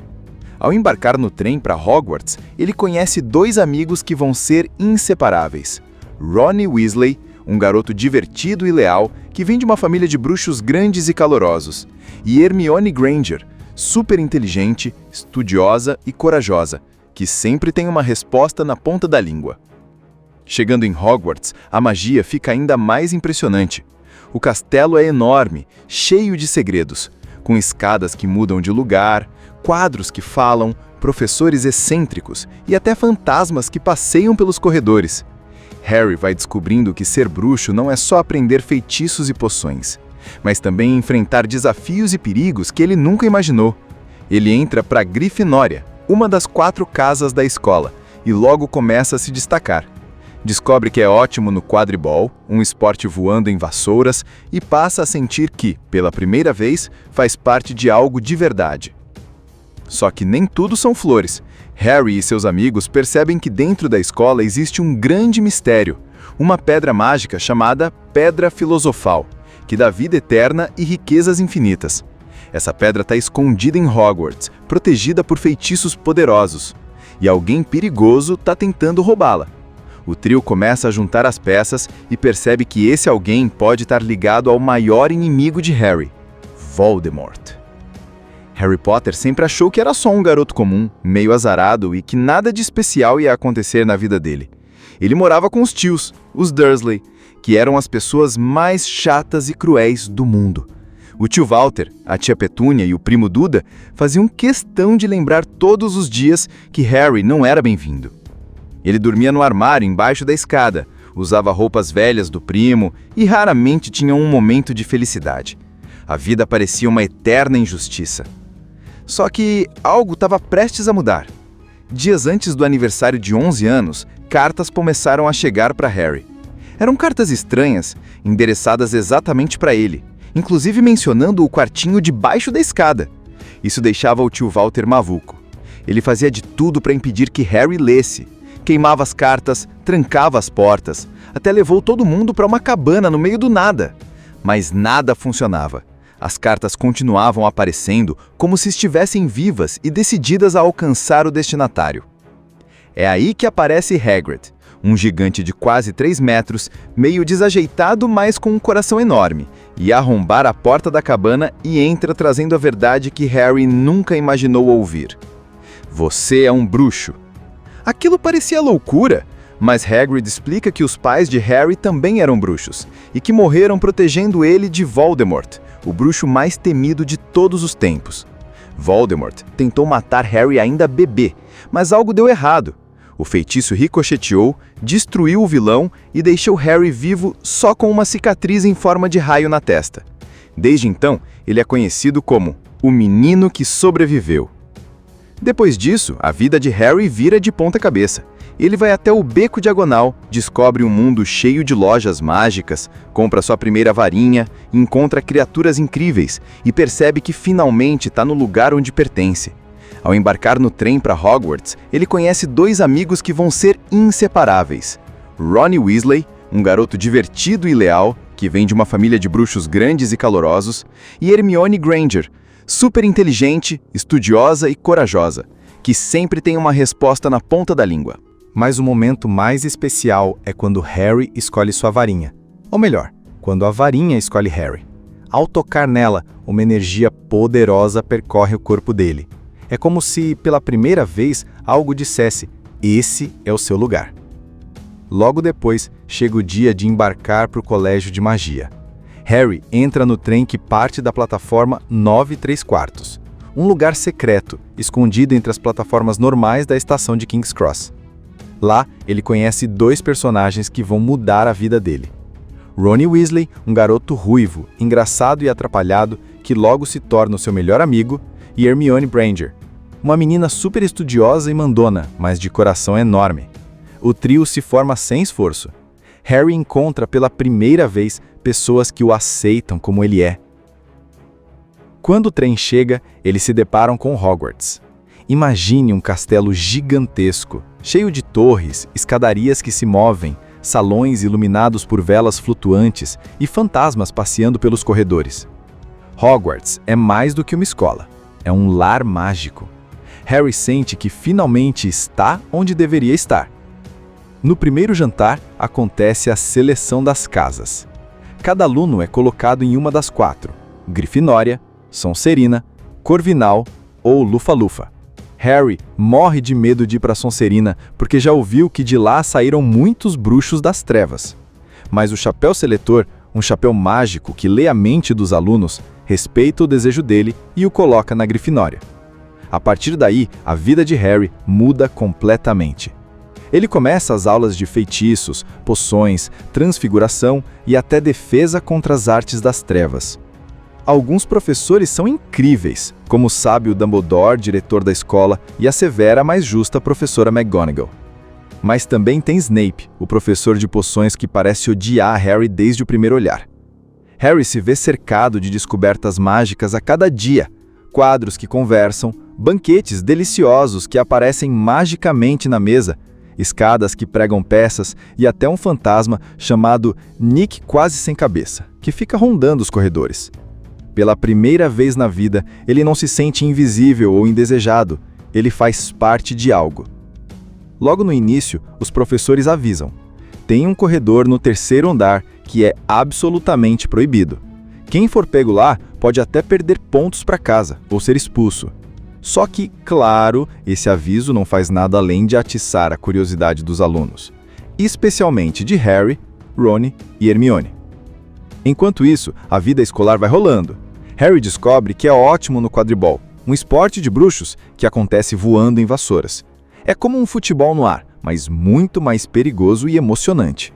Speaker 2: Ao embarcar no trem para Hogwarts, ele conhece 2 amigos que vão ser inseparáveis. Ron Weasley, um garoto divertido e leal que vem de uma família de bruxos grandes e calorosos, e Hermione Granger, super inteligente, estudiosa e corajosa, que sempre tem uma resposta na ponta da língua. Chegando em Hogwarts, a magia fica ainda mais impressionante. O castelo é enorme, cheio de segredos, com escadas que mudam de lugar, quadros que falam, professores excêntricos e até fantasmas que passeiam pelos corredores. Harry vai descobrindo que ser bruxo não é só aprender feitiços e poções, mas também enfrentar desafios e perigos que ele nunca imaginou. Ele entra para a Grifinória, uma das 4 casas da escola, e logo começa a se destacar. Descobre que é ótimo no quadribol, um esporte voando em vassouras, e passa a sentir que, pela primeira vez, faz parte de algo de verdade. Só que nem tudo são flores. Harry e seus amigos percebem que dentro da escola existe um grande mistério, uma pedra mágica chamada Pedra Filosofal, que dá vida eterna e riquezas infinitas. Essa pedra está escondida em Hogwarts, protegida por feitiços poderosos, e alguém perigoso está tentando roubá-la. O trio começa a juntar as peças e percebe que esse alguém pode estar ligado ao maior inimigo de Harry, Voldemort. Harry Potter sempre achou que era só um garoto comum, meio azarado e que nada de especial ia acontecer na vida dele. Ele morava com os tios, os Dursley, que eram as pessoas mais chatas e cruéis do mundo. O tio Walter, a tia Petúnia e o primo Duda faziam questão de lembrar todos os dias que Harry não era bem-vindo. Ele dormia no armário embaixo da escada, usava roupas velhas do primo e raramente tinha um momento de felicidade. A vida parecia uma eterna injustiça. Só que algo estava prestes a mudar. Dias antes do aniversário de 11 anos, cartas começaram a chegar para Harry. Eram cartas estranhas, endereçadas exatamente para ele, inclusive mencionando o quartinho debaixo da escada. Isso deixava o tio Walter maluco. Ele fazia de tudo para impedir que Harry lesse. Queimava as cartas, trancava as portas, até levou todo mundo para uma cabana no meio do nada. Mas nada funcionava. As cartas continuavam aparecendo como se estivessem vivas e decididas a alcançar o destinatário. É aí que aparece Hagrid, um gigante de quase 3 metros, meio desajeitado, mas com um coração enorme, e arrombar a porta da cabana e entra trazendo a verdade que Harry nunca imaginou ouvir. Você é um bruxo. Aquilo parecia loucura, mas Hagrid explica que os pais de Harry também eram bruxos, e que morreram protegendo ele de Voldemort, o bruxo mais temido de todos os tempos. Voldemort tentou matar Harry ainda bebê, mas algo deu errado. O feitiço ricocheteou, destruiu o vilão e deixou Harry vivo só com uma cicatriz em forma de raio na testa. Desde então, ele é conhecido como o menino que sobreviveu. Depois disso, a vida de Harry vira de ponta cabeça. Ele vai até o Beco Diagonal, descobre um mundo cheio de lojas mágicas, compra sua primeira varinha, encontra criaturas incríveis e percebe que finalmente está no lugar onde pertence. Ao embarcar no trem para Hogwarts, ele conhece 2 amigos que vão ser inseparáveis. Ron Weasley, um garoto divertido e leal, que vem de uma família de bruxos grandes e calorosos, e Hermione Granger, super inteligente, estudiosa e corajosa, que sempre tem uma resposta na ponta da língua.
Speaker 3: Mas o momento mais especial é quando Harry escolhe sua varinha. Ou melhor, quando a varinha escolhe Harry. Ao tocar nela, uma energia poderosa percorre o corpo dele. É como se, pela primeira vez, algo dissesse: esse é o seu lugar. Logo depois, chega o dia de embarcar para o colégio de magia. Harry entra no trem que parte da plataforma 9 3/4, um lugar secreto, escondido entre as plataformas normais da estação de King's Cross. Lá, ele conhece 2 personagens que vão mudar a vida dele. Ron Weasley, um garoto ruivo, engraçado e atrapalhado, que logo se torna o seu melhor amigo, e Hermione Granger, uma menina super estudiosa e mandona, mas de coração enorme. O trio se forma sem esforço. Harry encontra pela primeira vez pessoas que o aceitam como ele é. Quando o trem chega, eles se deparam com Hogwarts. Imagine um castelo gigantesco, cheio de torres, escadarias que se movem, salões iluminados por velas flutuantes e fantasmas passeando pelos corredores. Hogwarts é mais do que uma escola, é um lar mágico. Harry sente que finalmente está onde deveria estar. No primeiro jantar, acontece a seleção das casas. Cada aluno é colocado em uma das 4, Grifinória, Sonserina, Corvinal ou Lufa-Lufa. Harry morre de medo de ir para Sonserina porque já ouviu que de lá saíram muitos bruxos das trevas. Mas o chapéu seletor, um chapéu mágico que lê a mente dos alunos, respeita o desejo dele e o coloca na Grifinória. A partir daí, a vida de Harry muda completamente. Ele começa as aulas de feitiços, poções, transfiguração e até defesa contra as artes das trevas. Alguns professores são incríveis, como o sábio Dumbledore, diretor da escola, e a severa, mas justa professora McGonagall. Mas também tem Snape, o professor de poções que parece odiar Harry desde o primeiro olhar. Harry se vê cercado de descobertas mágicas a cada dia, quadros que conversam, banquetes deliciosos que aparecem magicamente na mesa, escadas que pregam peças e até um fantasma chamado Nick Quase Sem Cabeça, que fica rondando os corredores. Pela primeira vez na vida, ele não se sente invisível ou indesejado, ele faz parte de algo. Logo no início, os professores avisam: tem um corredor no 3º andar que é absolutamente proibido. Quem for pego lá pode até perder pontos para casa ou ser expulso. Só que, claro, esse aviso não faz nada além de atiçar a curiosidade dos alunos, especialmente de Harry, Ron e Hermione. Enquanto isso, a vida escolar vai rolando. Harry descobre que é ótimo no quadribol, um esporte de bruxos que acontece voando em vassouras. É como um futebol no ar, mas muito mais perigoso e emocionante.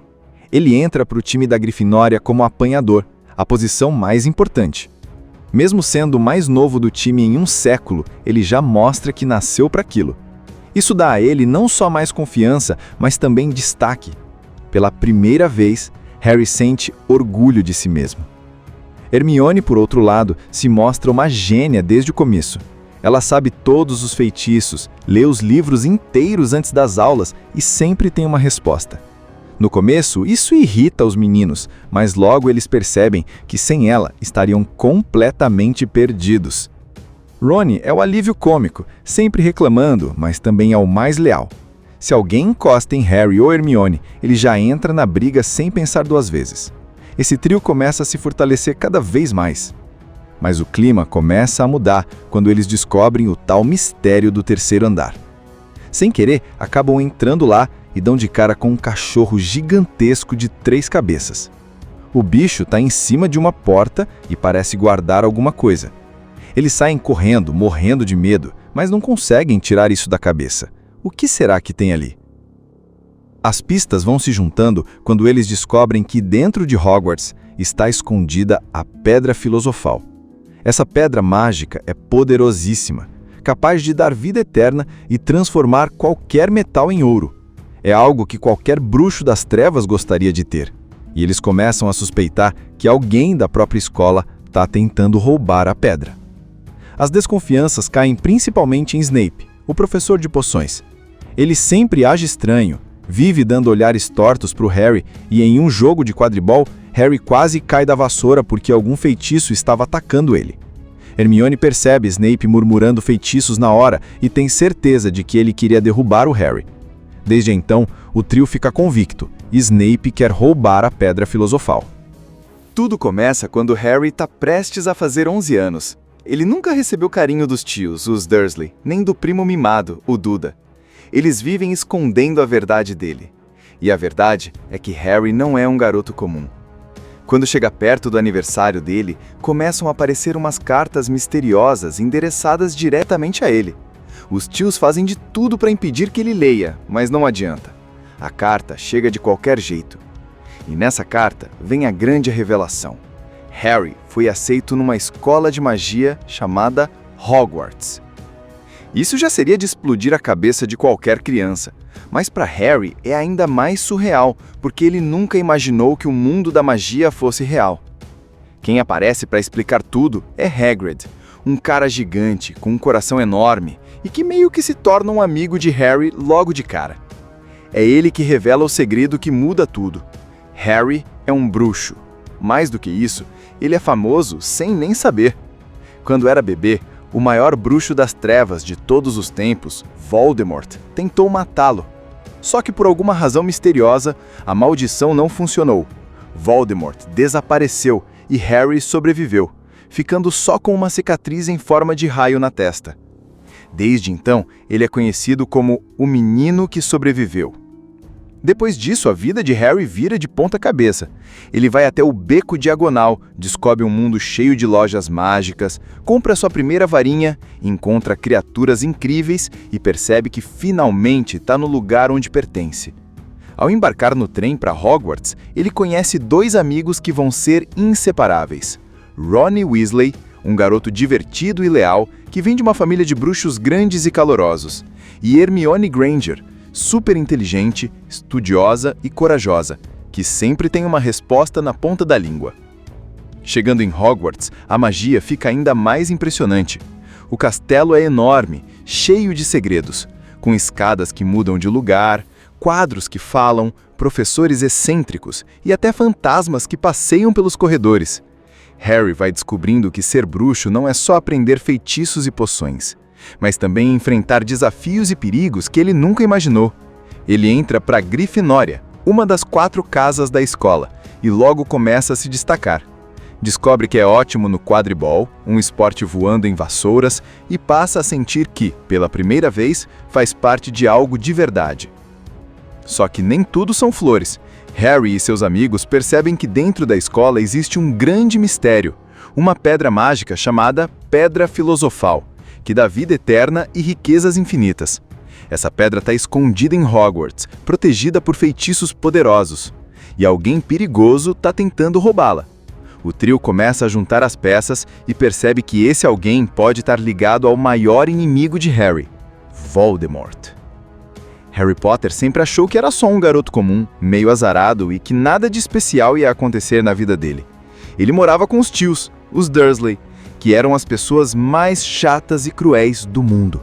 Speaker 3: Ele entra para o time da Grifinória como apanhador, a posição mais importante. Mesmo sendo o mais novo do time em um século, ele já mostra que nasceu para aquilo. Isso dá a ele não só mais confiança, mas também destaque. Pela primeira vez, Harry sente orgulho de si mesmo. Hermione, por outro lado, se mostra uma gênia desde o começo. Ela sabe todos os feitiços, lê os livros inteiros antes das aulas e sempre tem uma resposta. No começo, isso irrita os meninos, mas logo eles percebem que sem ela estariam completamente perdidos. Ron é o alívio cômico, sempre reclamando, mas também é o mais leal. Se alguém encosta em Harry ou Hermione, ele já entra na briga sem pensar 2 vezes. Esse trio começa a se fortalecer cada vez mais. Mas o clima começa a mudar quando eles descobrem o tal mistério do 3º andar. Sem querer, acabam entrando lá e dão de cara com um cachorro gigantesco de 3 cabeças. O bicho está em cima de uma porta e parece guardar alguma coisa. Eles saem correndo, morrendo de medo, mas não conseguem tirar isso da cabeça. O que será que tem ali? As pistas vão se juntando quando eles descobrem que dentro de Hogwarts está escondida a Pedra Filosofal. Essa pedra mágica é poderosíssima, capaz de dar vida eterna e transformar qualquer metal em ouro. É algo que qualquer bruxo das trevas gostaria de ter. E eles começam a suspeitar que alguém da própria escola está tentando roubar a pedra. As desconfianças caem principalmente em Snape, o professor de poções. Ele sempre age estranho, vive dando olhares tortos para o Harry e em um jogo de quadribol, Harry quase cai da vassoura porque algum feitiço estava atacando ele. Hermione percebe Snape murmurando feitiços na hora e tem certeza de que ele queria derrubar o Harry. Desde então, o trio fica convicto: Snape quer roubar a Pedra Filosofal.
Speaker 2: Tudo começa quando Harry está prestes a fazer 11 anos. Ele nunca recebeu carinho dos tios, os Dursley, nem do primo mimado, o Duda. Eles vivem escondendo a verdade dele. E a verdade é que Harry não é um garoto comum. Quando chega perto do aniversário dele, começam a aparecer umas cartas misteriosas endereçadas diretamente a ele. Os tios fazem de tudo para impedir que ele leia, mas não adianta. A carta chega de qualquer jeito. E nessa carta vem a grande revelação. Harry foi aceito numa escola de magia chamada Hogwarts. Isso já seria de explodir a cabeça de qualquer criança, mas para Harry é ainda mais surreal, porque ele nunca imaginou que o mundo da magia fosse real. Quem aparece para explicar tudo é Hagrid, um cara gigante, com um coração enorme, e que meio que se torna um amigo de Harry logo de cara. É ele que revela o segredo que muda tudo. Harry é um bruxo. Mais do que isso, ele é famoso sem nem saber. Quando era bebê, o maior bruxo das trevas de todos os tempos, Voldemort, tentou matá-lo. Só que por alguma razão misteriosa, a maldição não funcionou. Voldemort desapareceu e Harry sobreviveu, ficando só com uma cicatriz em forma de raio na testa. Desde então, ele é conhecido como o Menino que Sobreviveu. Depois disso, a vida de Harry vira de ponta cabeça. Ele vai até o Beco Diagonal, descobre um mundo cheio de lojas mágicas, compra sua primeira varinha, encontra criaturas incríveis e percebe que finalmente está no lugar onde pertence. Ao embarcar no trem para Hogwarts, ele conhece 2 amigos que vão ser inseparáveis. Ron Weasley, um garoto divertido e leal que vem de uma família de bruxos grandes e calorosos, e Hermione Granger, super inteligente, estudiosa e corajosa, que sempre tem uma resposta na ponta da língua. Chegando em Hogwarts, a magia fica ainda mais impressionante. O castelo é enorme, cheio de segredos, com escadas que mudam de lugar, quadros que falam, professores excêntricos e até fantasmas que passeiam pelos corredores. Harry vai descobrindo que ser bruxo não é só aprender feitiços e poções, mas também enfrentar desafios e perigos que ele nunca imaginou. Ele entra para Grifinória, uma das 4 casas da escola, e logo começa a se destacar. Descobre que é ótimo no quadribol, um esporte voando em vassouras, e passa a sentir que, pela primeira vez, faz parte de algo de verdade. Só que nem tudo são flores. Harry e seus amigos percebem que dentro da escola existe um grande mistério, uma pedra mágica chamada Pedra Filosofal, que dá vida eterna e riquezas infinitas. Essa pedra está escondida em Hogwarts, protegida por feitiços poderosos, e alguém perigoso está tentando roubá-la. O trio começa a juntar as peças e percebe que esse alguém pode estar ligado ao maior inimigo de Harry, Voldemort. Harry Potter sempre achou que era só um garoto comum, meio azarado e que nada de especial ia acontecer na vida dele. Ele morava com os tios, os Dursley, que eram as pessoas mais chatas e cruéis do mundo.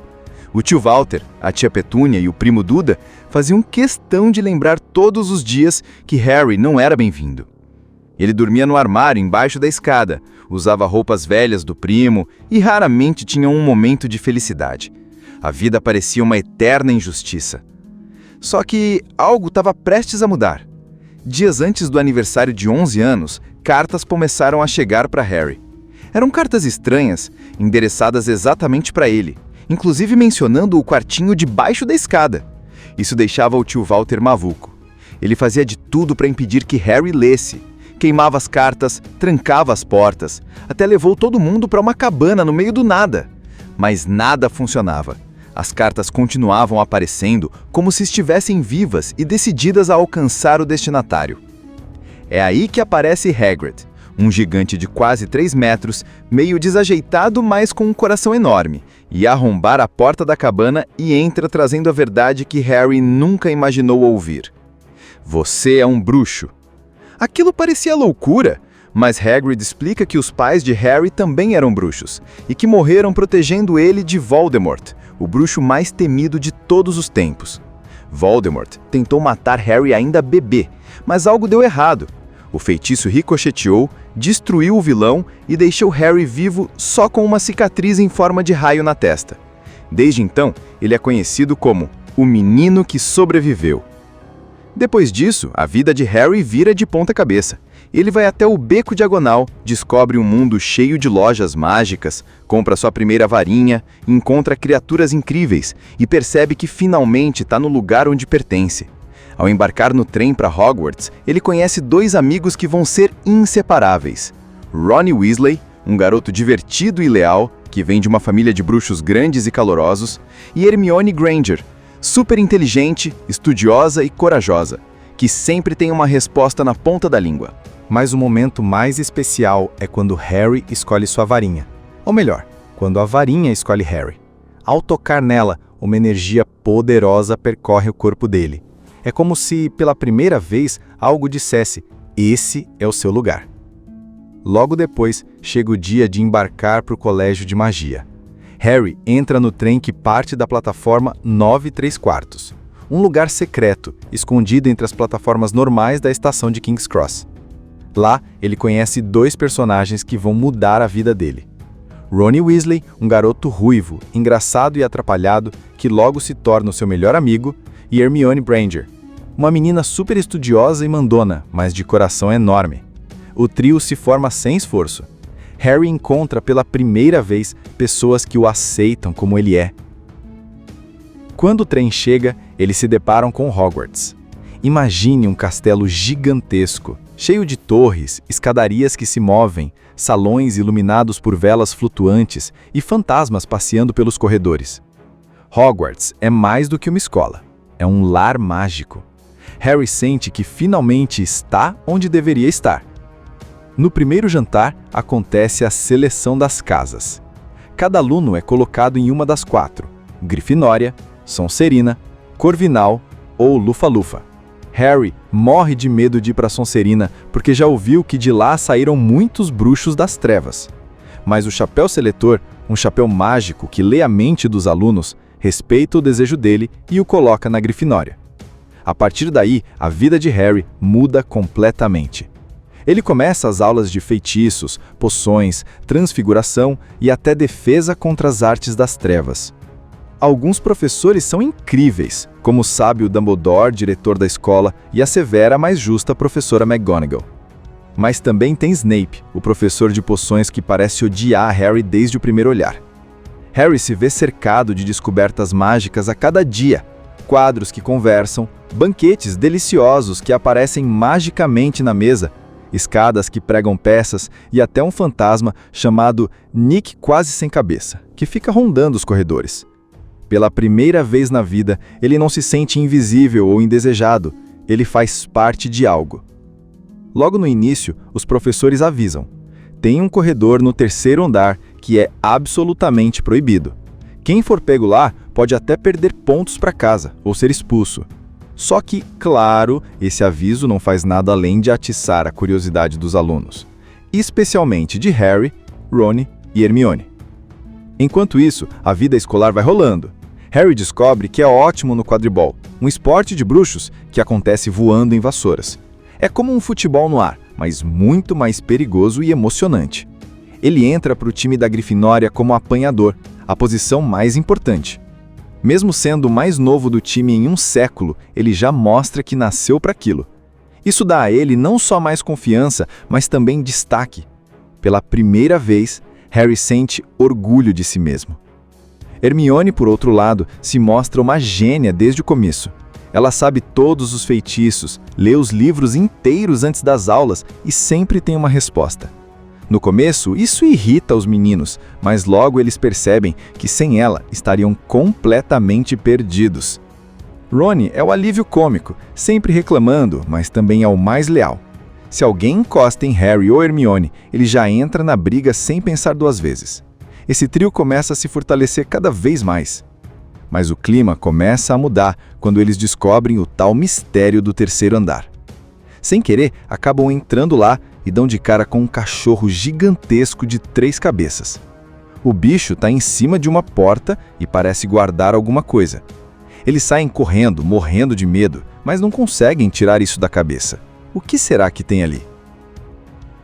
Speaker 2: O tio Walter, a tia Petúnia e o primo Duda faziam questão de lembrar todos os dias que Harry não era bem-vindo. Ele dormia no armário embaixo da escada, usava roupas velhas do primo e raramente tinha um momento de felicidade. A vida parecia uma eterna injustiça. Só que algo estava prestes a mudar. Dias antes do aniversário de 11 anos, cartas começaram a chegar para Harry. Eram cartas estranhas, endereçadas exatamente para ele, inclusive mencionando o quartinho debaixo da escada. Isso deixava o tio Walter maluco. Ele fazia de tudo para impedir que Harry lesse. Queimava as cartas, trancava as portas, até levou todo mundo para uma cabana no meio do nada. Mas nada funcionava. As cartas continuavam aparecendo como se estivessem vivas e decididas a alcançar o destinatário. É aí que aparece Hagrid, um gigante de quase 3 metros, meio desajeitado, mas com um coração enorme, e arrombar a porta da cabana e entra trazendo a verdade que Harry nunca imaginou ouvir. Você é um bruxo. Aquilo parecia loucura, mas Hagrid explica que os pais de Harry também eram bruxos, e que morreram protegendo ele de Voldemort, o bruxo mais temido de todos os tempos. Voldemort tentou matar Harry ainda bebê, mas algo deu errado. O feitiço ricocheteou, destruiu o vilão e deixou Harry vivo só com uma cicatriz em forma de raio na testa. Desde então, ele é conhecido como o menino que sobreviveu. Depois disso, a vida de Harry vira de ponta cabeça. Ele vai até o Beco Diagonal, descobre um mundo cheio de lojas mágicas, compra sua primeira varinha, encontra criaturas incríveis e percebe que finalmente está no lugar onde pertence. Ao embarcar no trem para Hogwarts, ele conhece 2 amigos que vão ser inseparáveis. Ron Weasley, um garoto divertido e leal, que vem de uma família de bruxos grandes e calorosos, e Hermione Granger, super inteligente, estudiosa e corajosa, que sempre tem uma resposta na ponta da língua.
Speaker 3: Mas o momento mais especial é quando Harry escolhe sua varinha. Ou melhor, quando a varinha escolhe Harry. Ao tocar nela, uma energia poderosa percorre o corpo dele. É como se, pela primeira vez, algo dissesse: esse é o seu lugar. Logo depois, chega o dia de embarcar para o colégio de magia. Harry entra no trem que parte da plataforma 9 3/4, um lugar secreto, escondido entre as plataformas normais da estação de King's Cross. Lá, ele conhece 2 personagens que vão mudar a vida dele. Ron Weasley, um garoto ruivo, engraçado e atrapalhado, que logo se torna o seu melhor amigo, e Hermione Granger, uma menina super estudiosa e mandona, mas de coração enorme. O trio se forma sem esforço. Harry encontra pela primeira vez pessoas que o aceitam como ele é. Quando o trem chega, eles se deparam com Hogwarts. Imagine um castelo gigantesco, cheio de torres, escadarias que se movem, salões iluminados por velas flutuantes e fantasmas passeando pelos corredores. Hogwarts é mais do que uma escola, é um lar mágico. Harry sente que finalmente está onde deveria estar. No primeiro jantar, acontece a seleção das casas. Cada aluno é colocado em uma das 4, Grifinória, Sonserina, Corvinal ou Lufa-Lufa. Harry morre de medo de ir para Sonserina porque já ouviu que de lá saíram muitos bruxos das trevas. Mas o chapéu seletor, um chapéu mágico que lê a mente dos alunos, respeita o desejo dele e o coloca na Grifinória. A partir daí, a vida de Harry muda completamente. Ele começa as aulas de feitiços, poções, transfiguração e até defesa contra as artes das trevas. Alguns professores são incríveis, como o sábio Dumbledore, diretor da escola, e a severa, mas justa professora McGonagall. Mas também tem Snape, o professor de poções que parece odiar Harry desde o primeiro olhar. Harry se vê cercado de descobertas mágicas a cada dia, quadros que conversam, banquetes deliciosos que aparecem magicamente na mesa, escadas que pregam peças e até um fantasma chamado Nick Quase Sem Cabeça, que fica rondando os corredores. Pela primeira vez na vida, ele não se sente invisível ou indesejado, ele faz parte de algo. Logo no início, os professores avisam: tem um corredor no 3º andar que é absolutamente proibido. Quem for pego lá pode até perder pontos para casa ou ser expulso. Só que, claro, esse aviso não faz nada além de atiçar a curiosidade dos alunos, especialmente de Harry, Ron e Hermione. Enquanto isso, a vida escolar vai rolando. Harry descobre que é ótimo no quadribol, um esporte de bruxos que acontece voando em vassouras. É como um futebol no ar, mas muito mais perigoso e emocionante. Ele entra para o time da Grifinória como apanhador, a posição mais importante. Mesmo sendo o mais novo do time em um século, ele já mostra que nasceu para aquilo. Isso dá a ele não só mais confiança, mas também destaque. Pela primeira vez, Harry sente orgulho de si mesmo. Hermione, por outro lado, se mostra uma gênia desde o começo. Ela sabe todos os feitiços, lê os livros inteiros antes das aulas e sempre tem uma resposta. No começo, isso irrita os meninos, mas logo eles percebem que sem ela estariam completamente perdidos. Ron é o alívio cômico, sempre reclamando, mas também é o mais leal. Se alguém encosta em Harry ou Hermione, ele já entra na briga sem pensar 2 vezes. Esse trio começa a se fortalecer cada vez mais. Mas o clima começa a mudar quando eles descobrem o tal mistério do 3º andar. Sem querer, acabam entrando lá e dão de cara com um cachorro gigantesco de 3 cabeças. O bicho está em cima de uma porta e parece guardar alguma coisa. Eles saem correndo, morrendo de medo, mas não conseguem tirar isso da cabeça. O que será que tem ali?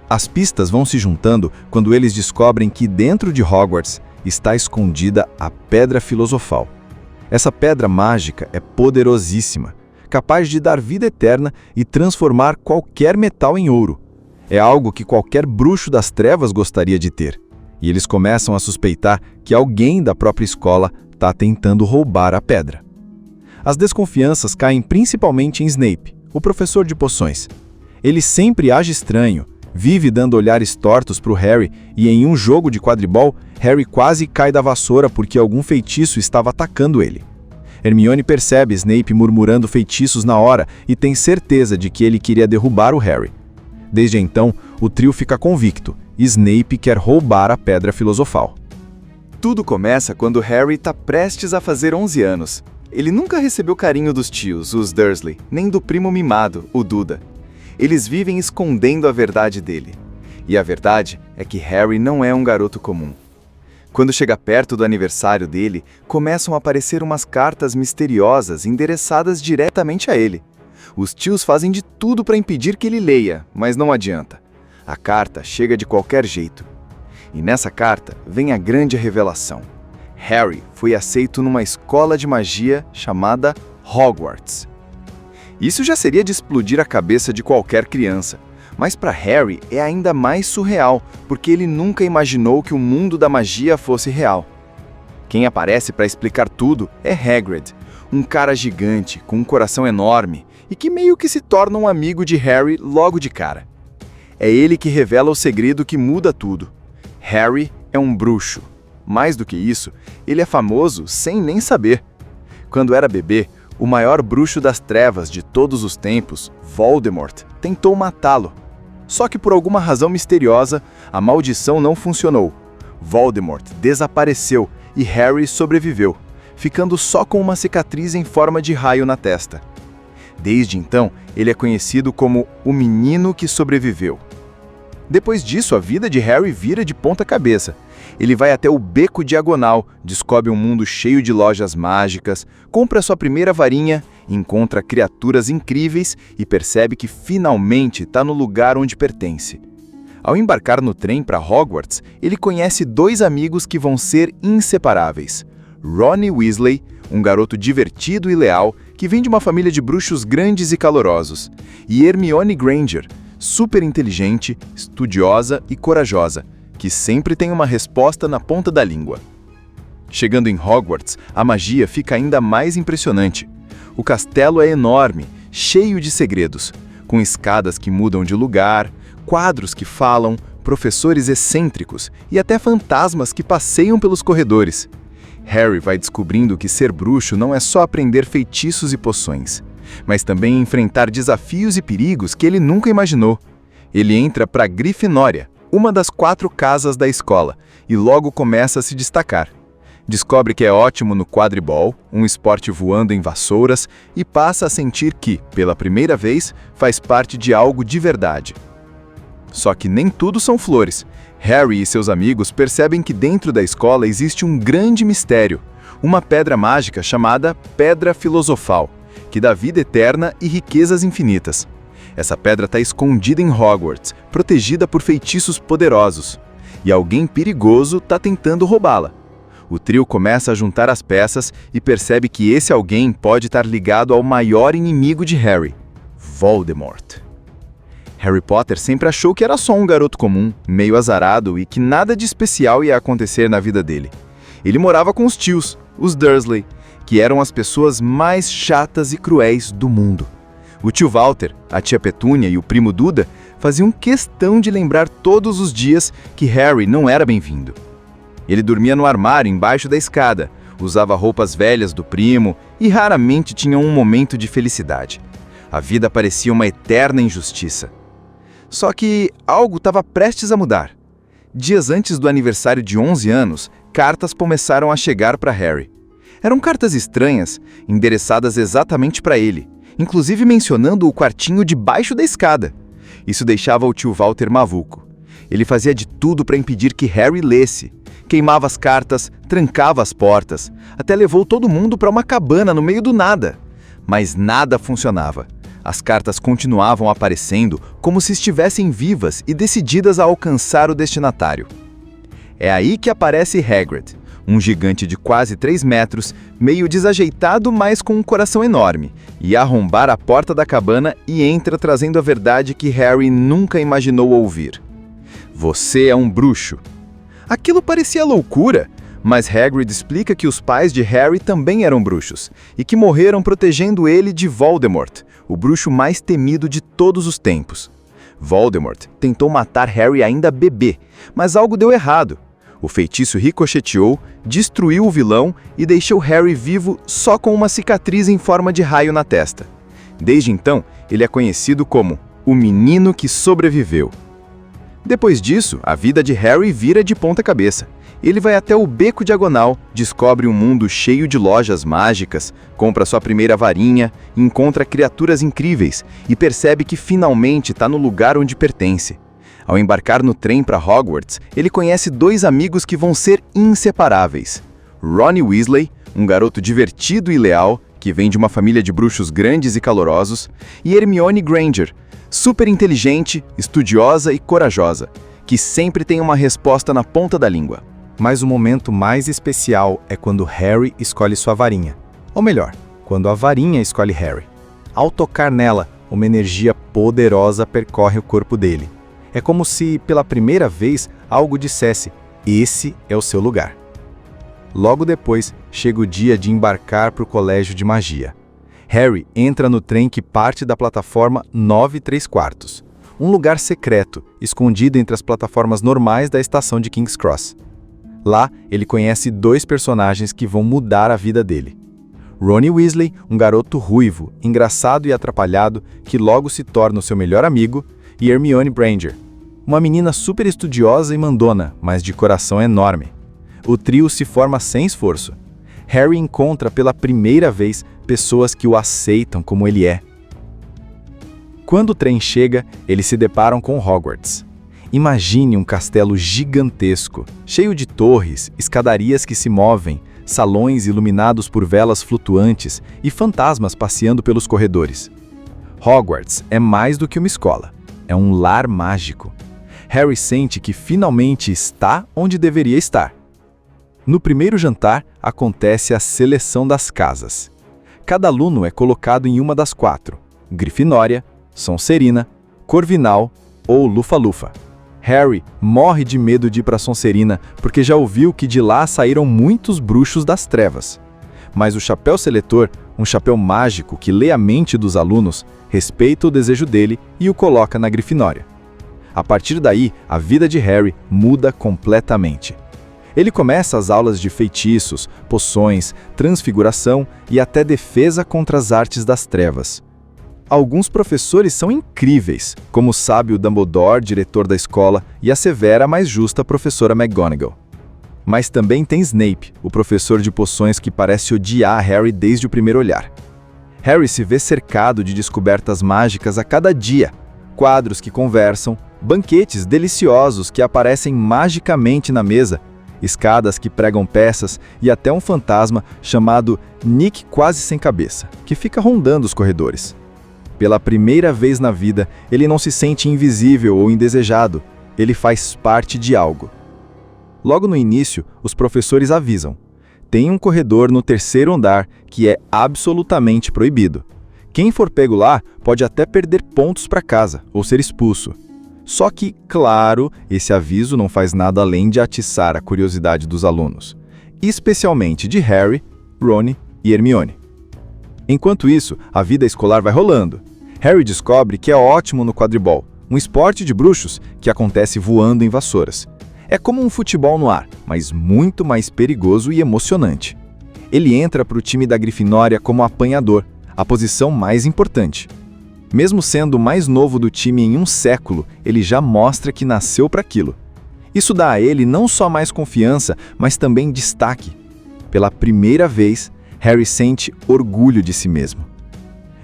Speaker 3: As pistas vão se juntando quando eles descobrem que dentro de Hogwarts está escondida a Pedra Filosofal. Essa pedra mágica é poderosíssima, capaz de dar vida eterna e transformar qualquer metal em ouro. É algo que qualquer bruxo das trevas gostaria de ter. E eles começam a suspeitar que alguém da própria escola está tentando roubar a pedra. As desconfianças caem principalmente em Snape, o professor de poções. Ele sempre age estranho, vive dando olhares tortos para o Harry e em um jogo de quadribol, Harry quase cai da vassoura porque algum feitiço estava atacando ele. Hermione percebe Snape murmurando feitiços na hora e tem certeza de que ele queria derrubar o Harry. Desde então, o trio fica convicto: Snape quer roubar a Pedra Filosofal.
Speaker 2: Tudo começa quando Harry está prestes a fazer 11 anos. Ele nunca recebeu carinho dos tios, os Dursley, nem do primo mimado, o Duda. Eles vivem escondendo a verdade dele. E a verdade é que Harry não é um garoto comum. Quando chega perto do aniversário dele, começam a aparecer umas cartas misteriosas endereçadas diretamente a ele. Os tios fazem de tudo para impedir que ele leia, mas não adianta. A carta chega de qualquer jeito. E nessa carta vem a grande revelação. Harry foi aceito numa escola de magia chamada Hogwarts. Isso já seria de explodir a cabeça de qualquer criança, mas para Harry é ainda mais surreal, porque ele nunca imaginou que o mundo da magia fosse real. Quem aparece para explicar tudo é Hagrid, um cara gigante, com um coração enorme, e que meio que se torna um amigo de Harry logo de cara. É ele que revela o segredo que muda tudo. Harry é um bruxo. Mais do que isso, ele é famoso sem nem saber. Quando era bebê, o maior bruxo das trevas de todos os tempos, Voldemort, tentou matá-lo. Só que por alguma razão misteriosa, a maldição não funcionou. Voldemort desapareceu e Harry sobreviveu, ficando só com uma cicatriz em forma de raio na testa. Desde então, ele é conhecido como o menino que sobreviveu. Depois disso, a vida de Harry vira de ponta cabeça. Ele vai até o Beco Diagonal, descobre um mundo cheio de lojas mágicas, compra sua primeira varinha encontra criaturas incríveis e percebe que finalmente está no lugar onde pertence. Ao embarcar no trem para Hogwarts, ele conhece dois amigos que vão ser inseparáveis. Ron Weasley, um garoto divertido e leal que vem de uma família de bruxos grandes e calorosos, e Hermione Granger, super inteligente, estudiosa e corajosa, que sempre tem uma resposta na ponta da língua. Chegando em Hogwarts, a magia fica ainda mais impressionante. O castelo é enorme, cheio de segredos, com escadas que mudam de lugar, quadros que falam, professores excêntricos e até fantasmas que passeiam pelos corredores. Harry vai descobrindo que ser bruxo não é só aprender feitiços e poções, mas também enfrentar desafios e perigos que ele nunca imaginou. Ele entra para Grifinória, uma das 4 casas da escola, e logo começa a se destacar. Descobre que é ótimo no quadribol, um esporte voando em vassouras, e passa a sentir que, pela primeira vez, faz parte de algo de verdade. Só que nem tudo são flores. Harry e seus amigos percebem que dentro da escola existe um grande mistério, uma pedra mágica chamada Pedra Filosofal, que dá vida eterna e riquezas infinitas. Essa pedra está escondida em Hogwarts, protegida por feitiços poderosos, e alguém perigoso está tentando roubá-la. O trio começa a juntar as peças e percebe que esse alguém pode estar ligado ao maior inimigo de Harry, Voldemort. Harry Potter sempre achou que era só um garoto comum, meio azarado e que nada de especial ia acontecer na vida dele. Ele morava com os tios, os Dursley, que eram as pessoas mais chatas e cruéis do mundo. O tio Walter, a tia Petúnia e o primo Duda faziam questão de lembrar todos os dias que Harry não era bem-vindo. Ele dormia no armário embaixo da escada, usava roupas velhas do primo e raramente tinha um momento de felicidade. A vida parecia uma eterna injustiça. Só que algo estava prestes a mudar. Dias antes do aniversário de 11 anos, cartas começaram a chegar para Harry. Eram cartas estranhas, endereçadas exatamente para ele, inclusive mencionando o quartinho debaixo da escada. Isso deixava o tio Walter maluco. Ele fazia de tudo para impedir que Harry lesse. Queimava as cartas, trancava as portas, até levou todo mundo para uma cabana no meio do nada. Mas nada funcionava. As cartas continuavam aparecendo como se estivessem vivas e decididas a alcançar o destinatário. É aí que aparece Hagrid, um gigante de quase 3 metros, meio desajeitado, mas com um coração enorme, e arrombar a porta da cabana e entra trazendo a verdade que Harry nunca imaginou ouvir. Você é um bruxo. Aquilo parecia loucura, mas Hagrid explica que os pais de Harry também eram bruxos, e que morreram protegendo ele de Voldemort, o bruxo mais temido de todos os tempos. Voldemort tentou matar Harry ainda bebê, mas algo deu errado. O feitiço ricocheteou, destruiu o vilão e deixou Harry vivo só com uma cicatriz em forma de raio na testa. Desde então, ele é conhecido como o menino que sobreviveu. Depois disso, a vida de Harry vira de ponta cabeça. Ele vai até o Beco Diagonal, descobre um mundo cheio de lojas mágicas, compra sua primeira varinha, encontra criaturas incríveis e percebe que finalmente está no lugar onde pertence. Ao embarcar no trem para Hogwarts, ele conhece 2 amigos que vão ser inseparáveis. Ron Weasley, um garoto divertido e leal, que vem de uma família de bruxos grandes e calorosos, e Hermione Granger, super inteligente, estudiosa e corajosa, que sempre tem uma resposta na ponta da língua.
Speaker 3: Mas o momento mais especial é quando Harry escolhe sua varinha. Ou melhor, quando a varinha escolhe Harry. Ao tocar nela, uma energia poderosa percorre o corpo dele. É como se, pela primeira vez, algo dissesse: esse é o seu lugar. Logo depois, chega o dia de embarcar para o colégio de magia. Harry entra no trem que parte da plataforma 9 3/4, um lugar secreto, escondido entre as plataformas normais da estação de King's Cross. Lá, ele conhece 2 personagens que vão mudar a vida dele. Ron Weasley, um garoto ruivo, engraçado e atrapalhado, que logo se torna o seu melhor amigo, e Hermione Granger, uma menina super estudiosa e mandona, mas de coração enorme. O trio se forma sem esforço. Harry encontra pela primeira vez pessoas que o aceitam como ele é. Quando o trem chega, eles se deparam com Hogwarts. Imagine um castelo gigantesco, cheio de torres, escadarias que se movem, salões iluminados por velas flutuantes e fantasmas passeando pelos corredores. Hogwarts é mais do que uma escola, é um lar mágico. Harry sente que finalmente está onde deveria estar. No primeiro jantar, acontece a seleção das casas. Cada aluno é colocado em uma das 4: Grifinória, Sonserina, Corvinal ou Lufa-Lufa. Harry morre de medo de ir para Sonserina porque já ouviu que de lá saíram muitos bruxos das trevas. Mas o chapéu seletor, um chapéu mágico que lê a mente dos alunos, respeita o desejo dele e o coloca na Grifinória. A partir daí, a vida de Harry muda completamente. Ele começa as aulas de feitiços, poções, transfiguração e até defesa contra as artes das trevas. Alguns professores são incríveis, como o sábio Dumbledore, diretor da escola, e a severa, mas justa professora McGonagall. Mas também tem Snape, o professor de poções que parece odiar Harry desde o primeiro olhar. Harry se vê cercado de descobertas mágicas a cada dia, quadros que conversam, banquetes deliciosos que aparecem magicamente na mesa, escadas que pregam peças e até um fantasma chamado Nick Quase Sem Cabeça, que fica rondando os corredores. Pela primeira vez na vida, ele não se sente invisível ou indesejado, ele faz parte de algo. Logo no início, os professores avisam: tem um corredor no 3º andar que é absolutamente proibido. Quem for pego lá pode até perder pontos para casa ou ser expulso. Só que, claro, esse aviso não faz nada além de atiçar a curiosidade dos alunos, especialmente de Harry, Ron e Hermione. Enquanto isso, a vida escolar vai rolando. Harry descobre que é ótimo no quadribol, um esporte de bruxos que acontece voando em vassouras. É como um futebol no ar, mas muito mais perigoso e emocionante. Ele entra para o time da Grifinória como apanhador, a posição mais importante. Mesmo sendo o mais novo do time em um século, ele já mostra que nasceu para aquilo. Isso dá a ele não só mais confiança, mas também destaque. Pela primeira vez, Harry sente orgulho de si mesmo.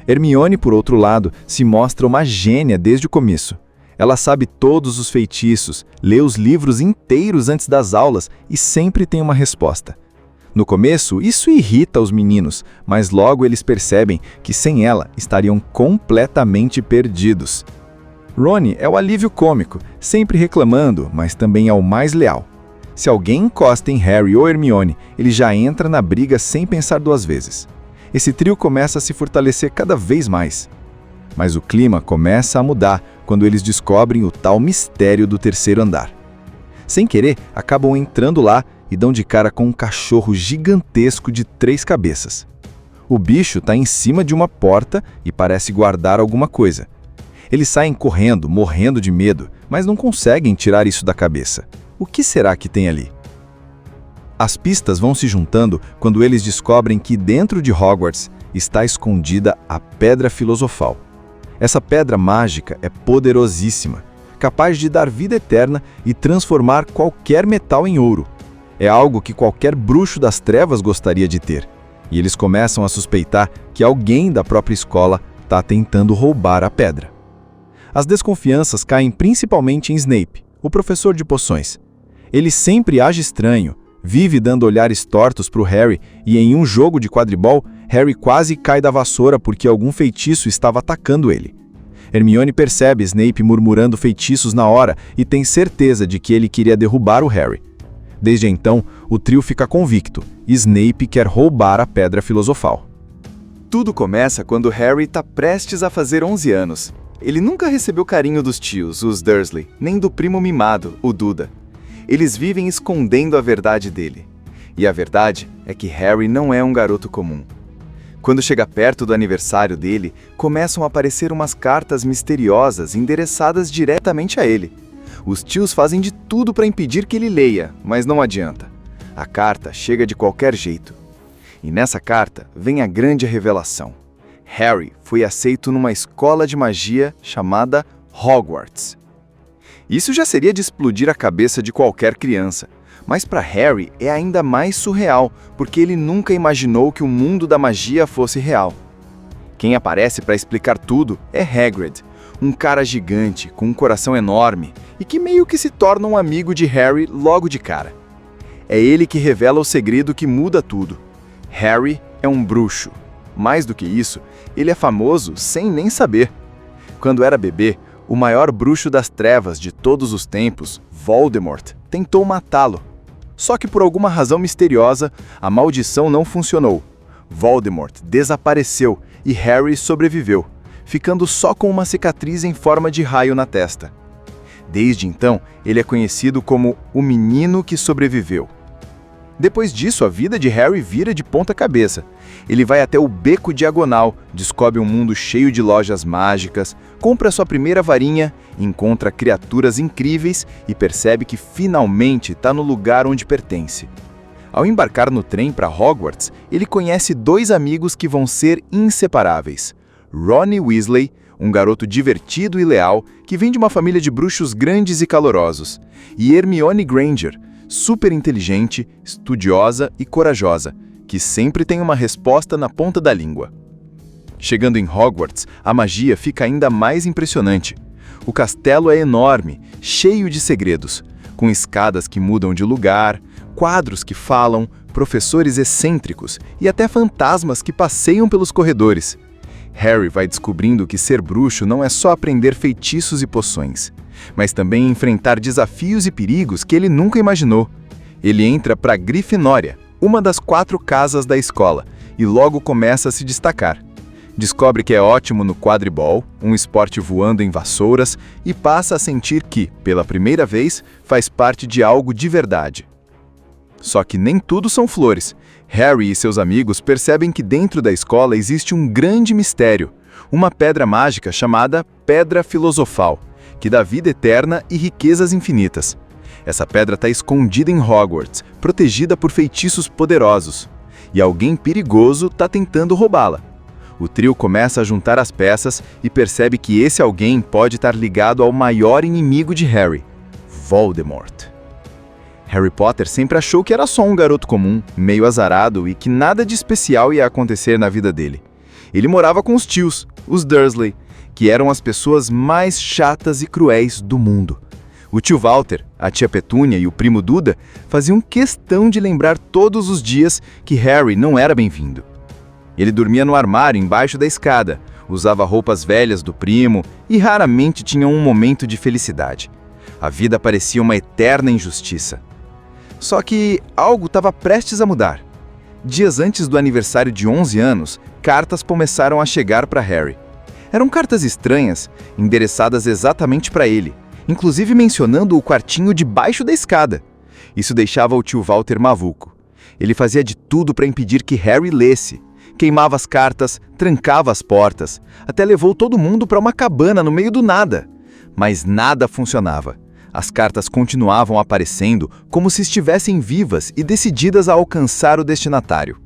Speaker 3: Hermione, por outro lado, se mostra uma gênia desde o começo. Ela sabe todos os feitiços, lê os livros inteiros antes das aulas e sempre tem uma resposta. No começo, isso irrita os meninos, mas logo eles percebem que sem ela estariam completamente perdidos. Ron é o alívio cômico, sempre reclamando, mas também é o mais leal. Se alguém encosta em Harry ou Hermione, ele já entra na briga sem pensar 2 vezes. Esse trio começa a se fortalecer cada vez mais. Mas o clima começa a mudar quando eles descobrem o tal mistério do 3º andar. Sem querer, acabam entrando lá e dão de cara com um cachorro gigantesco de 3 cabeças. O bicho está em cima de uma porta e parece guardar alguma coisa. Eles saem correndo, morrendo de medo, mas não conseguem tirar isso da cabeça. O que será que tem ali? As pistas vão se juntando quando eles descobrem que dentro de Hogwarts está escondida a Pedra Filosofal. Essa pedra mágica é poderosíssima, capaz de dar vida eterna e transformar qualquer metal em ouro. É algo que qualquer bruxo das trevas gostaria de ter. E eles começam a suspeitar que alguém da própria escola está tentando roubar a pedra. As desconfianças caem principalmente em Snape, o professor de poções. Ele sempre age estranho, vive dando olhares tortos para o Harry e em um jogo de quadribol, Harry quase cai da vassoura porque algum feitiço estava atacando ele. Hermione percebe Snape murmurando feitiços na hora e tem certeza de que ele queria derrubar o Harry. Desde então, o trio fica convicto: Snape quer roubar a Pedra Filosofal.
Speaker 2: Tudo começa quando Harry está prestes a fazer 11 anos. Ele nunca recebeu carinho dos tios, os Dursley, nem do primo mimado, o Duda. Eles vivem escondendo a verdade dele. E a verdade é que Harry não é um garoto comum. Quando chega perto do aniversário dele, começam a aparecer umas cartas misteriosas endereçadas diretamente a ele. Os tios fazem de tudo para impedir que ele leia, mas não adianta. A carta chega de qualquer jeito. E nessa carta vem a grande revelação. Harry foi aceito numa escola de magia chamada Hogwarts. Isso já seria de explodir a cabeça de qualquer criança, mas para Harry é ainda mais surreal, porque ele nunca imaginou que o mundo da magia fosse real. Quem aparece para explicar tudo é Hagrid, um cara gigante, com um coração enorme, e que meio que se torna um amigo de Harry logo de cara. É ele que revela o segredo que muda tudo. Harry é um bruxo. Mais do que isso, ele é famoso sem nem saber. Quando era bebê, o maior bruxo das trevas de todos os tempos, Voldemort, tentou matá-lo. Só que por alguma razão misteriosa, a maldição não funcionou. Voldemort desapareceu e Harry sobreviveu, ficando só com uma cicatriz em forma de raio na testa. Desde então, ele é conhecido como o Menino que Sobreviveu. Depois disso, a vida de Harry vira de ponta cabeça. Ele vai até o Beco Diagonal, descobre um mundo cheio de lojas mágicas, compra sua primeira varinha, encontra criaturas incríveis e percebe que finalmente está no lugar onde pertence. Ao embarcar no trem para Hogwarts, ele conhece dois amigos que vão ser inseparáveis. Ron Weasley, um garoto divertido e leal que vem de uma família de bruxos grandes e calorosos, e Hermione Granger, super inteligente, estudiosa e corajosa, que sempre tem uma resposta na ponta da língua. Chegando em Hogwarts, a magia fica ainda mais impressionante. O castelo é enorme, cheio de segredos, com escadas que mudam de lugar, quadros que falam, professores excêntricos e até fantasmas que passeiam pelos corredores. Harry vai descobrindo que ser bruxo não é só aprender feitiços e poções, mas também enfrentar desafios e perigos que ele nunca imaginou. Ele entra para Grifinória, uma das 4 casas da escola, e logo começa a se destacar. Descobre que é ótimo no quadribol, um esporte voando em vassouras, e passa a sentir que, pela primeira vez, faz parte de algo de verdade. Só que nem tudo são flores. Harry e seus amigos percebem que dentro da escola existe um grande mistério, uma pedra mágica chamada Pedra Filosofal, que dá vida eterna e riquezas infinitas. Essa pedra está escondida em Hogwarts, protegida por feitiços poderosos, e alguém perigoso está tentando roubá-la. O trio começa a juntar as peças e percebe que esse alguém pode estar ligado ao maior inimigo de Harry, Voldemort. Harry Potter sempre achou que era só um garoto comum, meio azarado e que nada de especial ia acontecer na vida dele. Ele morava com os tios, os Dursley, que eram as pessoas mais chatas e cruéis do mundo. O tio Walter, a tia Petúnia e o primo Duda faziam questão de lembrar todos os dias que Harry não era bem-vindo. Ele dormia no armário embaixo da escada, usava roupas velhas do primo e raramente tinha um momento de felicidade. A vida parecia uma eterna injustiça. Só que algo estava prestes a mudar. Dias antes do aniversário de 11 anos, cartas começaram a chegar para Harry. Eram cartas estranhas, endereçadas exatamente para ele, inclusive mencionando o quartinho debaixo da escada. Isso deixava o tio Walter maluco. Ele fazia de tudo para impedir que Harry lesse. Queimava as cartas, trancava as portas, até levou todo mundo para uma cabana no meio do nada. Mas nada funcionava. As cartas continuavam aparecendo como se estivessem vivas e decididas a alcançar o destinatário.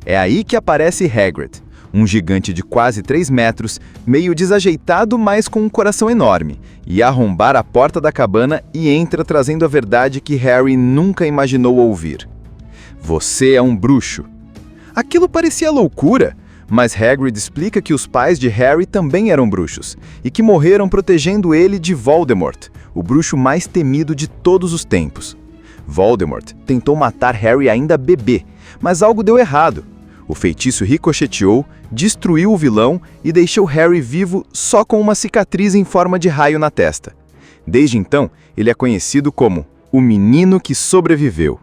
Speaker 2: É aí que aparece Hagrid, um gigante de quase 3 metros, meio desajeitado, mas com um coração enorme, e arrombar a porta da cabana e entra trazendo a verdade que Harry nunca imaginou ouvir. Você é um bruxo. Aquilo parecia loucura, mas Hagrid explica que os pais de Harry também eram bruxos, e que morreram protegendo ele de Voldemort, o bruxo mais temido de todos os tempos. Voldemort tentou matar Harry ainda bebê, mas algo deu errado. O feitiço ricocheteou, destruiu o vilão e deixou Harry vivo só com uma cicatriz em forma de raio na testa. Desde então, ele é conhecido como o Menino que Sobreviveu.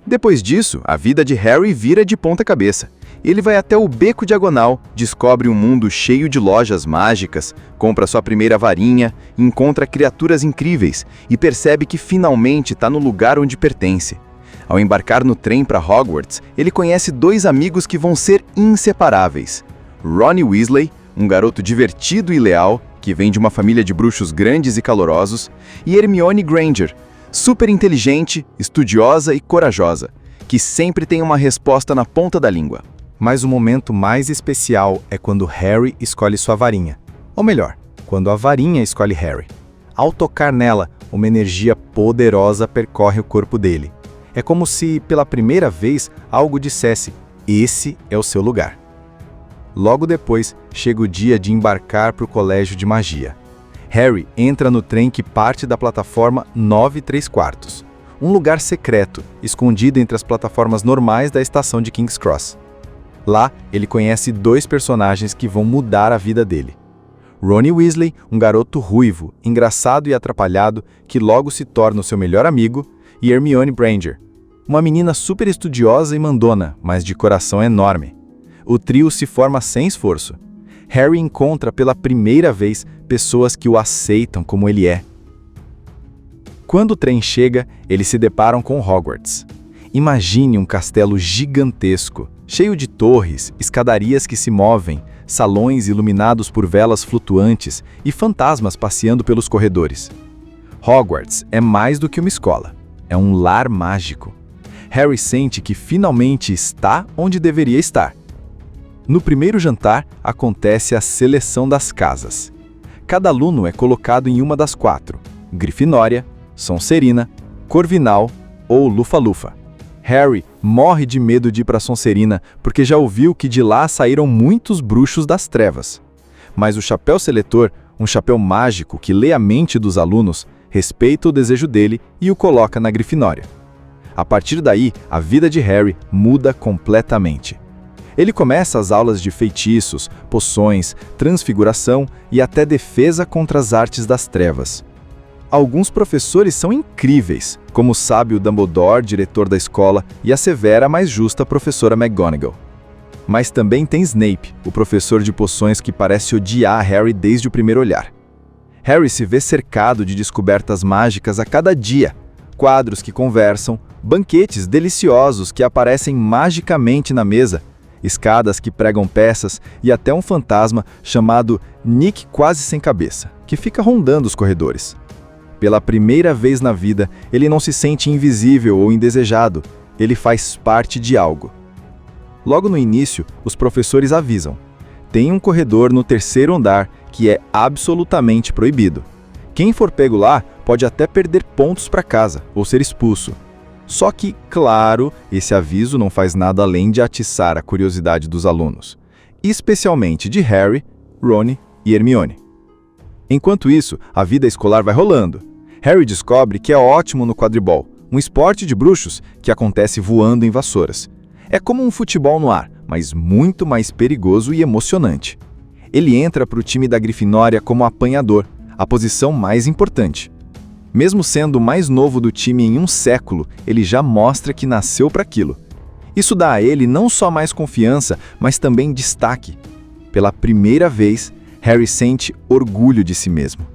Speaker 2: Depois disso, a vida de Harry vira de ponta cabeça. Ele vai até o Beco Diagonal, descobre um mundo cheio de lojas mágicas, compra sua primeira varinha, encontra criaturas incríveis e percebe que finalmente está no lugar onde pertence. Ao embarcar no trem para Hogwarts, ele conhece dois amigos que vão ser inseparáveis. Ron Weasley, um garoto divertido e leal, que vem de uma família de bruxos grandes e calorosos, e Hermione Granger, super inteligente, estudiosa e corajosa, que sempre tem uma resposta na ponta da língua.
Speaker 3: Mas o momento mais especial é quando Harry escolhe sua varinha. Ou melhor, quando a varinha escolhe Harry. Ao tocar nela, uma energia poderosa percorre o corpo dele. É como se, pela primeira vez, algo dissesse: esse é o seu lugar. Logo depois, chega o dia de embarcar para o colégio de magia. Harry entra no trem que parte da plataforma 9 3/4. um lugar secreto, escondido entre as plataformas normais da estação de King's Cross. Lá, ele conhece 2 personagens que vão mudar a vida dele. Ronnie Weasley, um garoto ruivo, engraçado e atrapalhado, que logo se torna o seu melhor amigo, e Hermione Granger, uma menina super estudiosa e mandona, mas de coração enorme. O trio se forma sem esforço. Harry encontra pela primeira vez pessoas que o aceitam como ele é. Quando o trem chega, eles se deparam com Hogwarts. Imagine um castelo gigantesco, cheio de torres, escadarias que se movem, salões iluminados por velas flutuantes e fantasmas passeando pelos corredores. Hogwarts é mais do que uma escola, é um lar mágico. Harry sente que finalmente está onde deveria estar. No primeiro jantar, acontece a seleção das casas. Cada aluno é colocado em uma das 4, Grifinória, Sonserina, Corvinal ou Lufa-Lufa. Harry morre de medo de ir para Sonserina porque já ouviu que de lá saíram muitos bruxos das trevas. Mas o chapéu seletor, um chapéu mágico que lê a mente dos alunos, respeita o desejo dele e o coloca na Grifinória. A partir daí, a vida de Harry muda completamente. Ele começa as aulas de feitiços, poções, transfiguração e até defesa contra as artes das trevas. Alguns professores são incríveis, como o sábio Dumbledore, diretor da escola, e a severa, mas justa professora McGonagall. Mas também tem Snape, o professor de poções que parece odiar Harry desde o primeiro olhar. Harry se vê cercado de descobertas mágicas a cada dia, quadros que conversam, banquetes deliciosos que aparecem magicamente na mesa, escadas que pregam peças e até um fantasma chamado Nick Quase Sem Cabeça, que fica rondando os corredores. Pela primeira vez na vida, ele não se sente invisível ou indesejado, ele faz parte de algo. Logo no início, os professores avisam: tem um corredor no 3º andar que é absolutamente proibido. Quem for pego lá pode até perder pontos para casa ou ser expulso. Só que, claro, esse aviso não faz nada além de atiçar a curiosidade dos alunos, especialmente de Harry, Ron e Hermione. Enquanto isso, a vida escolar vai rolando. Harry descobre que é ótimo no quadribol, um esporte de bruxos que acontece voando em vassouras. É como um futebol no ar, mas muito mais perigoso e emocionante. Ele entra para o time da Grifinória como apanhador, a posição mais importante. Mesmo sendo o mais novo do time em um século, ele já mostra que nasceu para aquilo. Isso dá a ele não só mais confiança, mas também destaque. Pela primeira vez, Harry sente orgulho de si mesmo.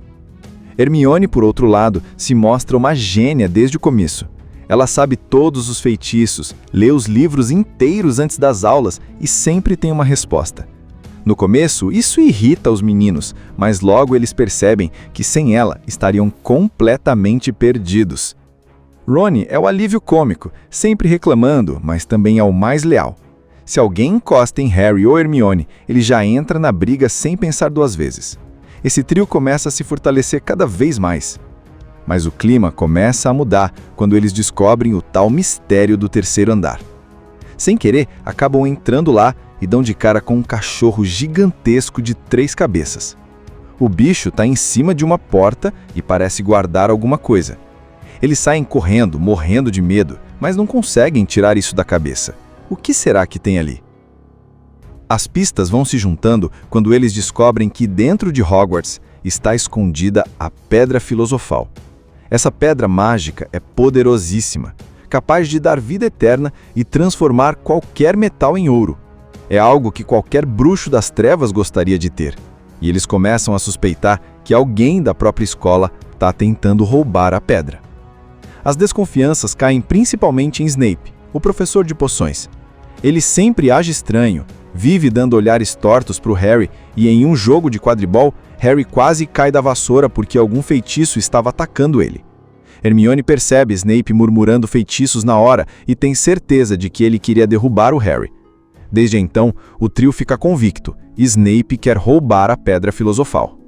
Speaker 3: Hermione, por outro lado, se mostra uma gênia desde o começo. Ela sabe todos os feitiços, lê os livros inteiros antes das aulas e sempre tem uma resposta. No começo, isso irrita os meninos, mas logo eles percebem que sem ela estariam completamente perdidos. Ron é o alívio cômico, sempre reclamando, mas também é o mais leal. Se alguém encosta em Harry ou Hermione, ele já entra na briga sem pensar 2 vezes. Esse trio começa a se fortalecer cada vez mais. Mas o clima começa a mudar quando eles descobrem o tal mistério do 3º andar. Sem querer, acabam entrando lá e dão de cara com um cachorro gigantesco de 3 cabeças. O bicho está em cima de uma porta e parece guardar alguma coisa. Eles saem correndo, morrendo de medo, mas não conseguem tirar isso da cabeça. O que será que tem ali? As pistas vão se juntando quando eles descobrem que dentro de Hogwarts está escondida a Pedra Filosofal. Essa pedra mágica é poderosíssima, capaz de dar vida eterna e transformar qualquer metal em ouro. É algo que qualquer bruxo das trevas gostaria de ter. E eles começam a suspeitar que alguém da própria escola está tentando roubar a pedra. As desconfianças caem principalmente em Snape, o professor de poções. Ele sempre age estranho, vive dando olhares tortos para o Harry e em um jogo de quadribol, Harry quase cai da vassoura porque algum feitiço estava atacando ele. Hermione percebe Snape murmurando feitiços na hora e tem certeza de que ele queria derrubar o Harry. Desde então, o trio fica convicto: Snape quer roubar a Pedra Filosofal.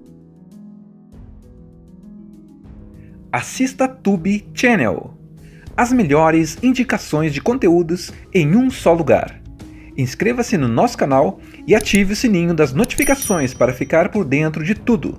Speaker 1: Assista Tube Channel. As melhores indicações de conteúdos em um só lugar. Inscreva-se no nosso canal e ative o sininho das notificações para ficar por dentro de tudo.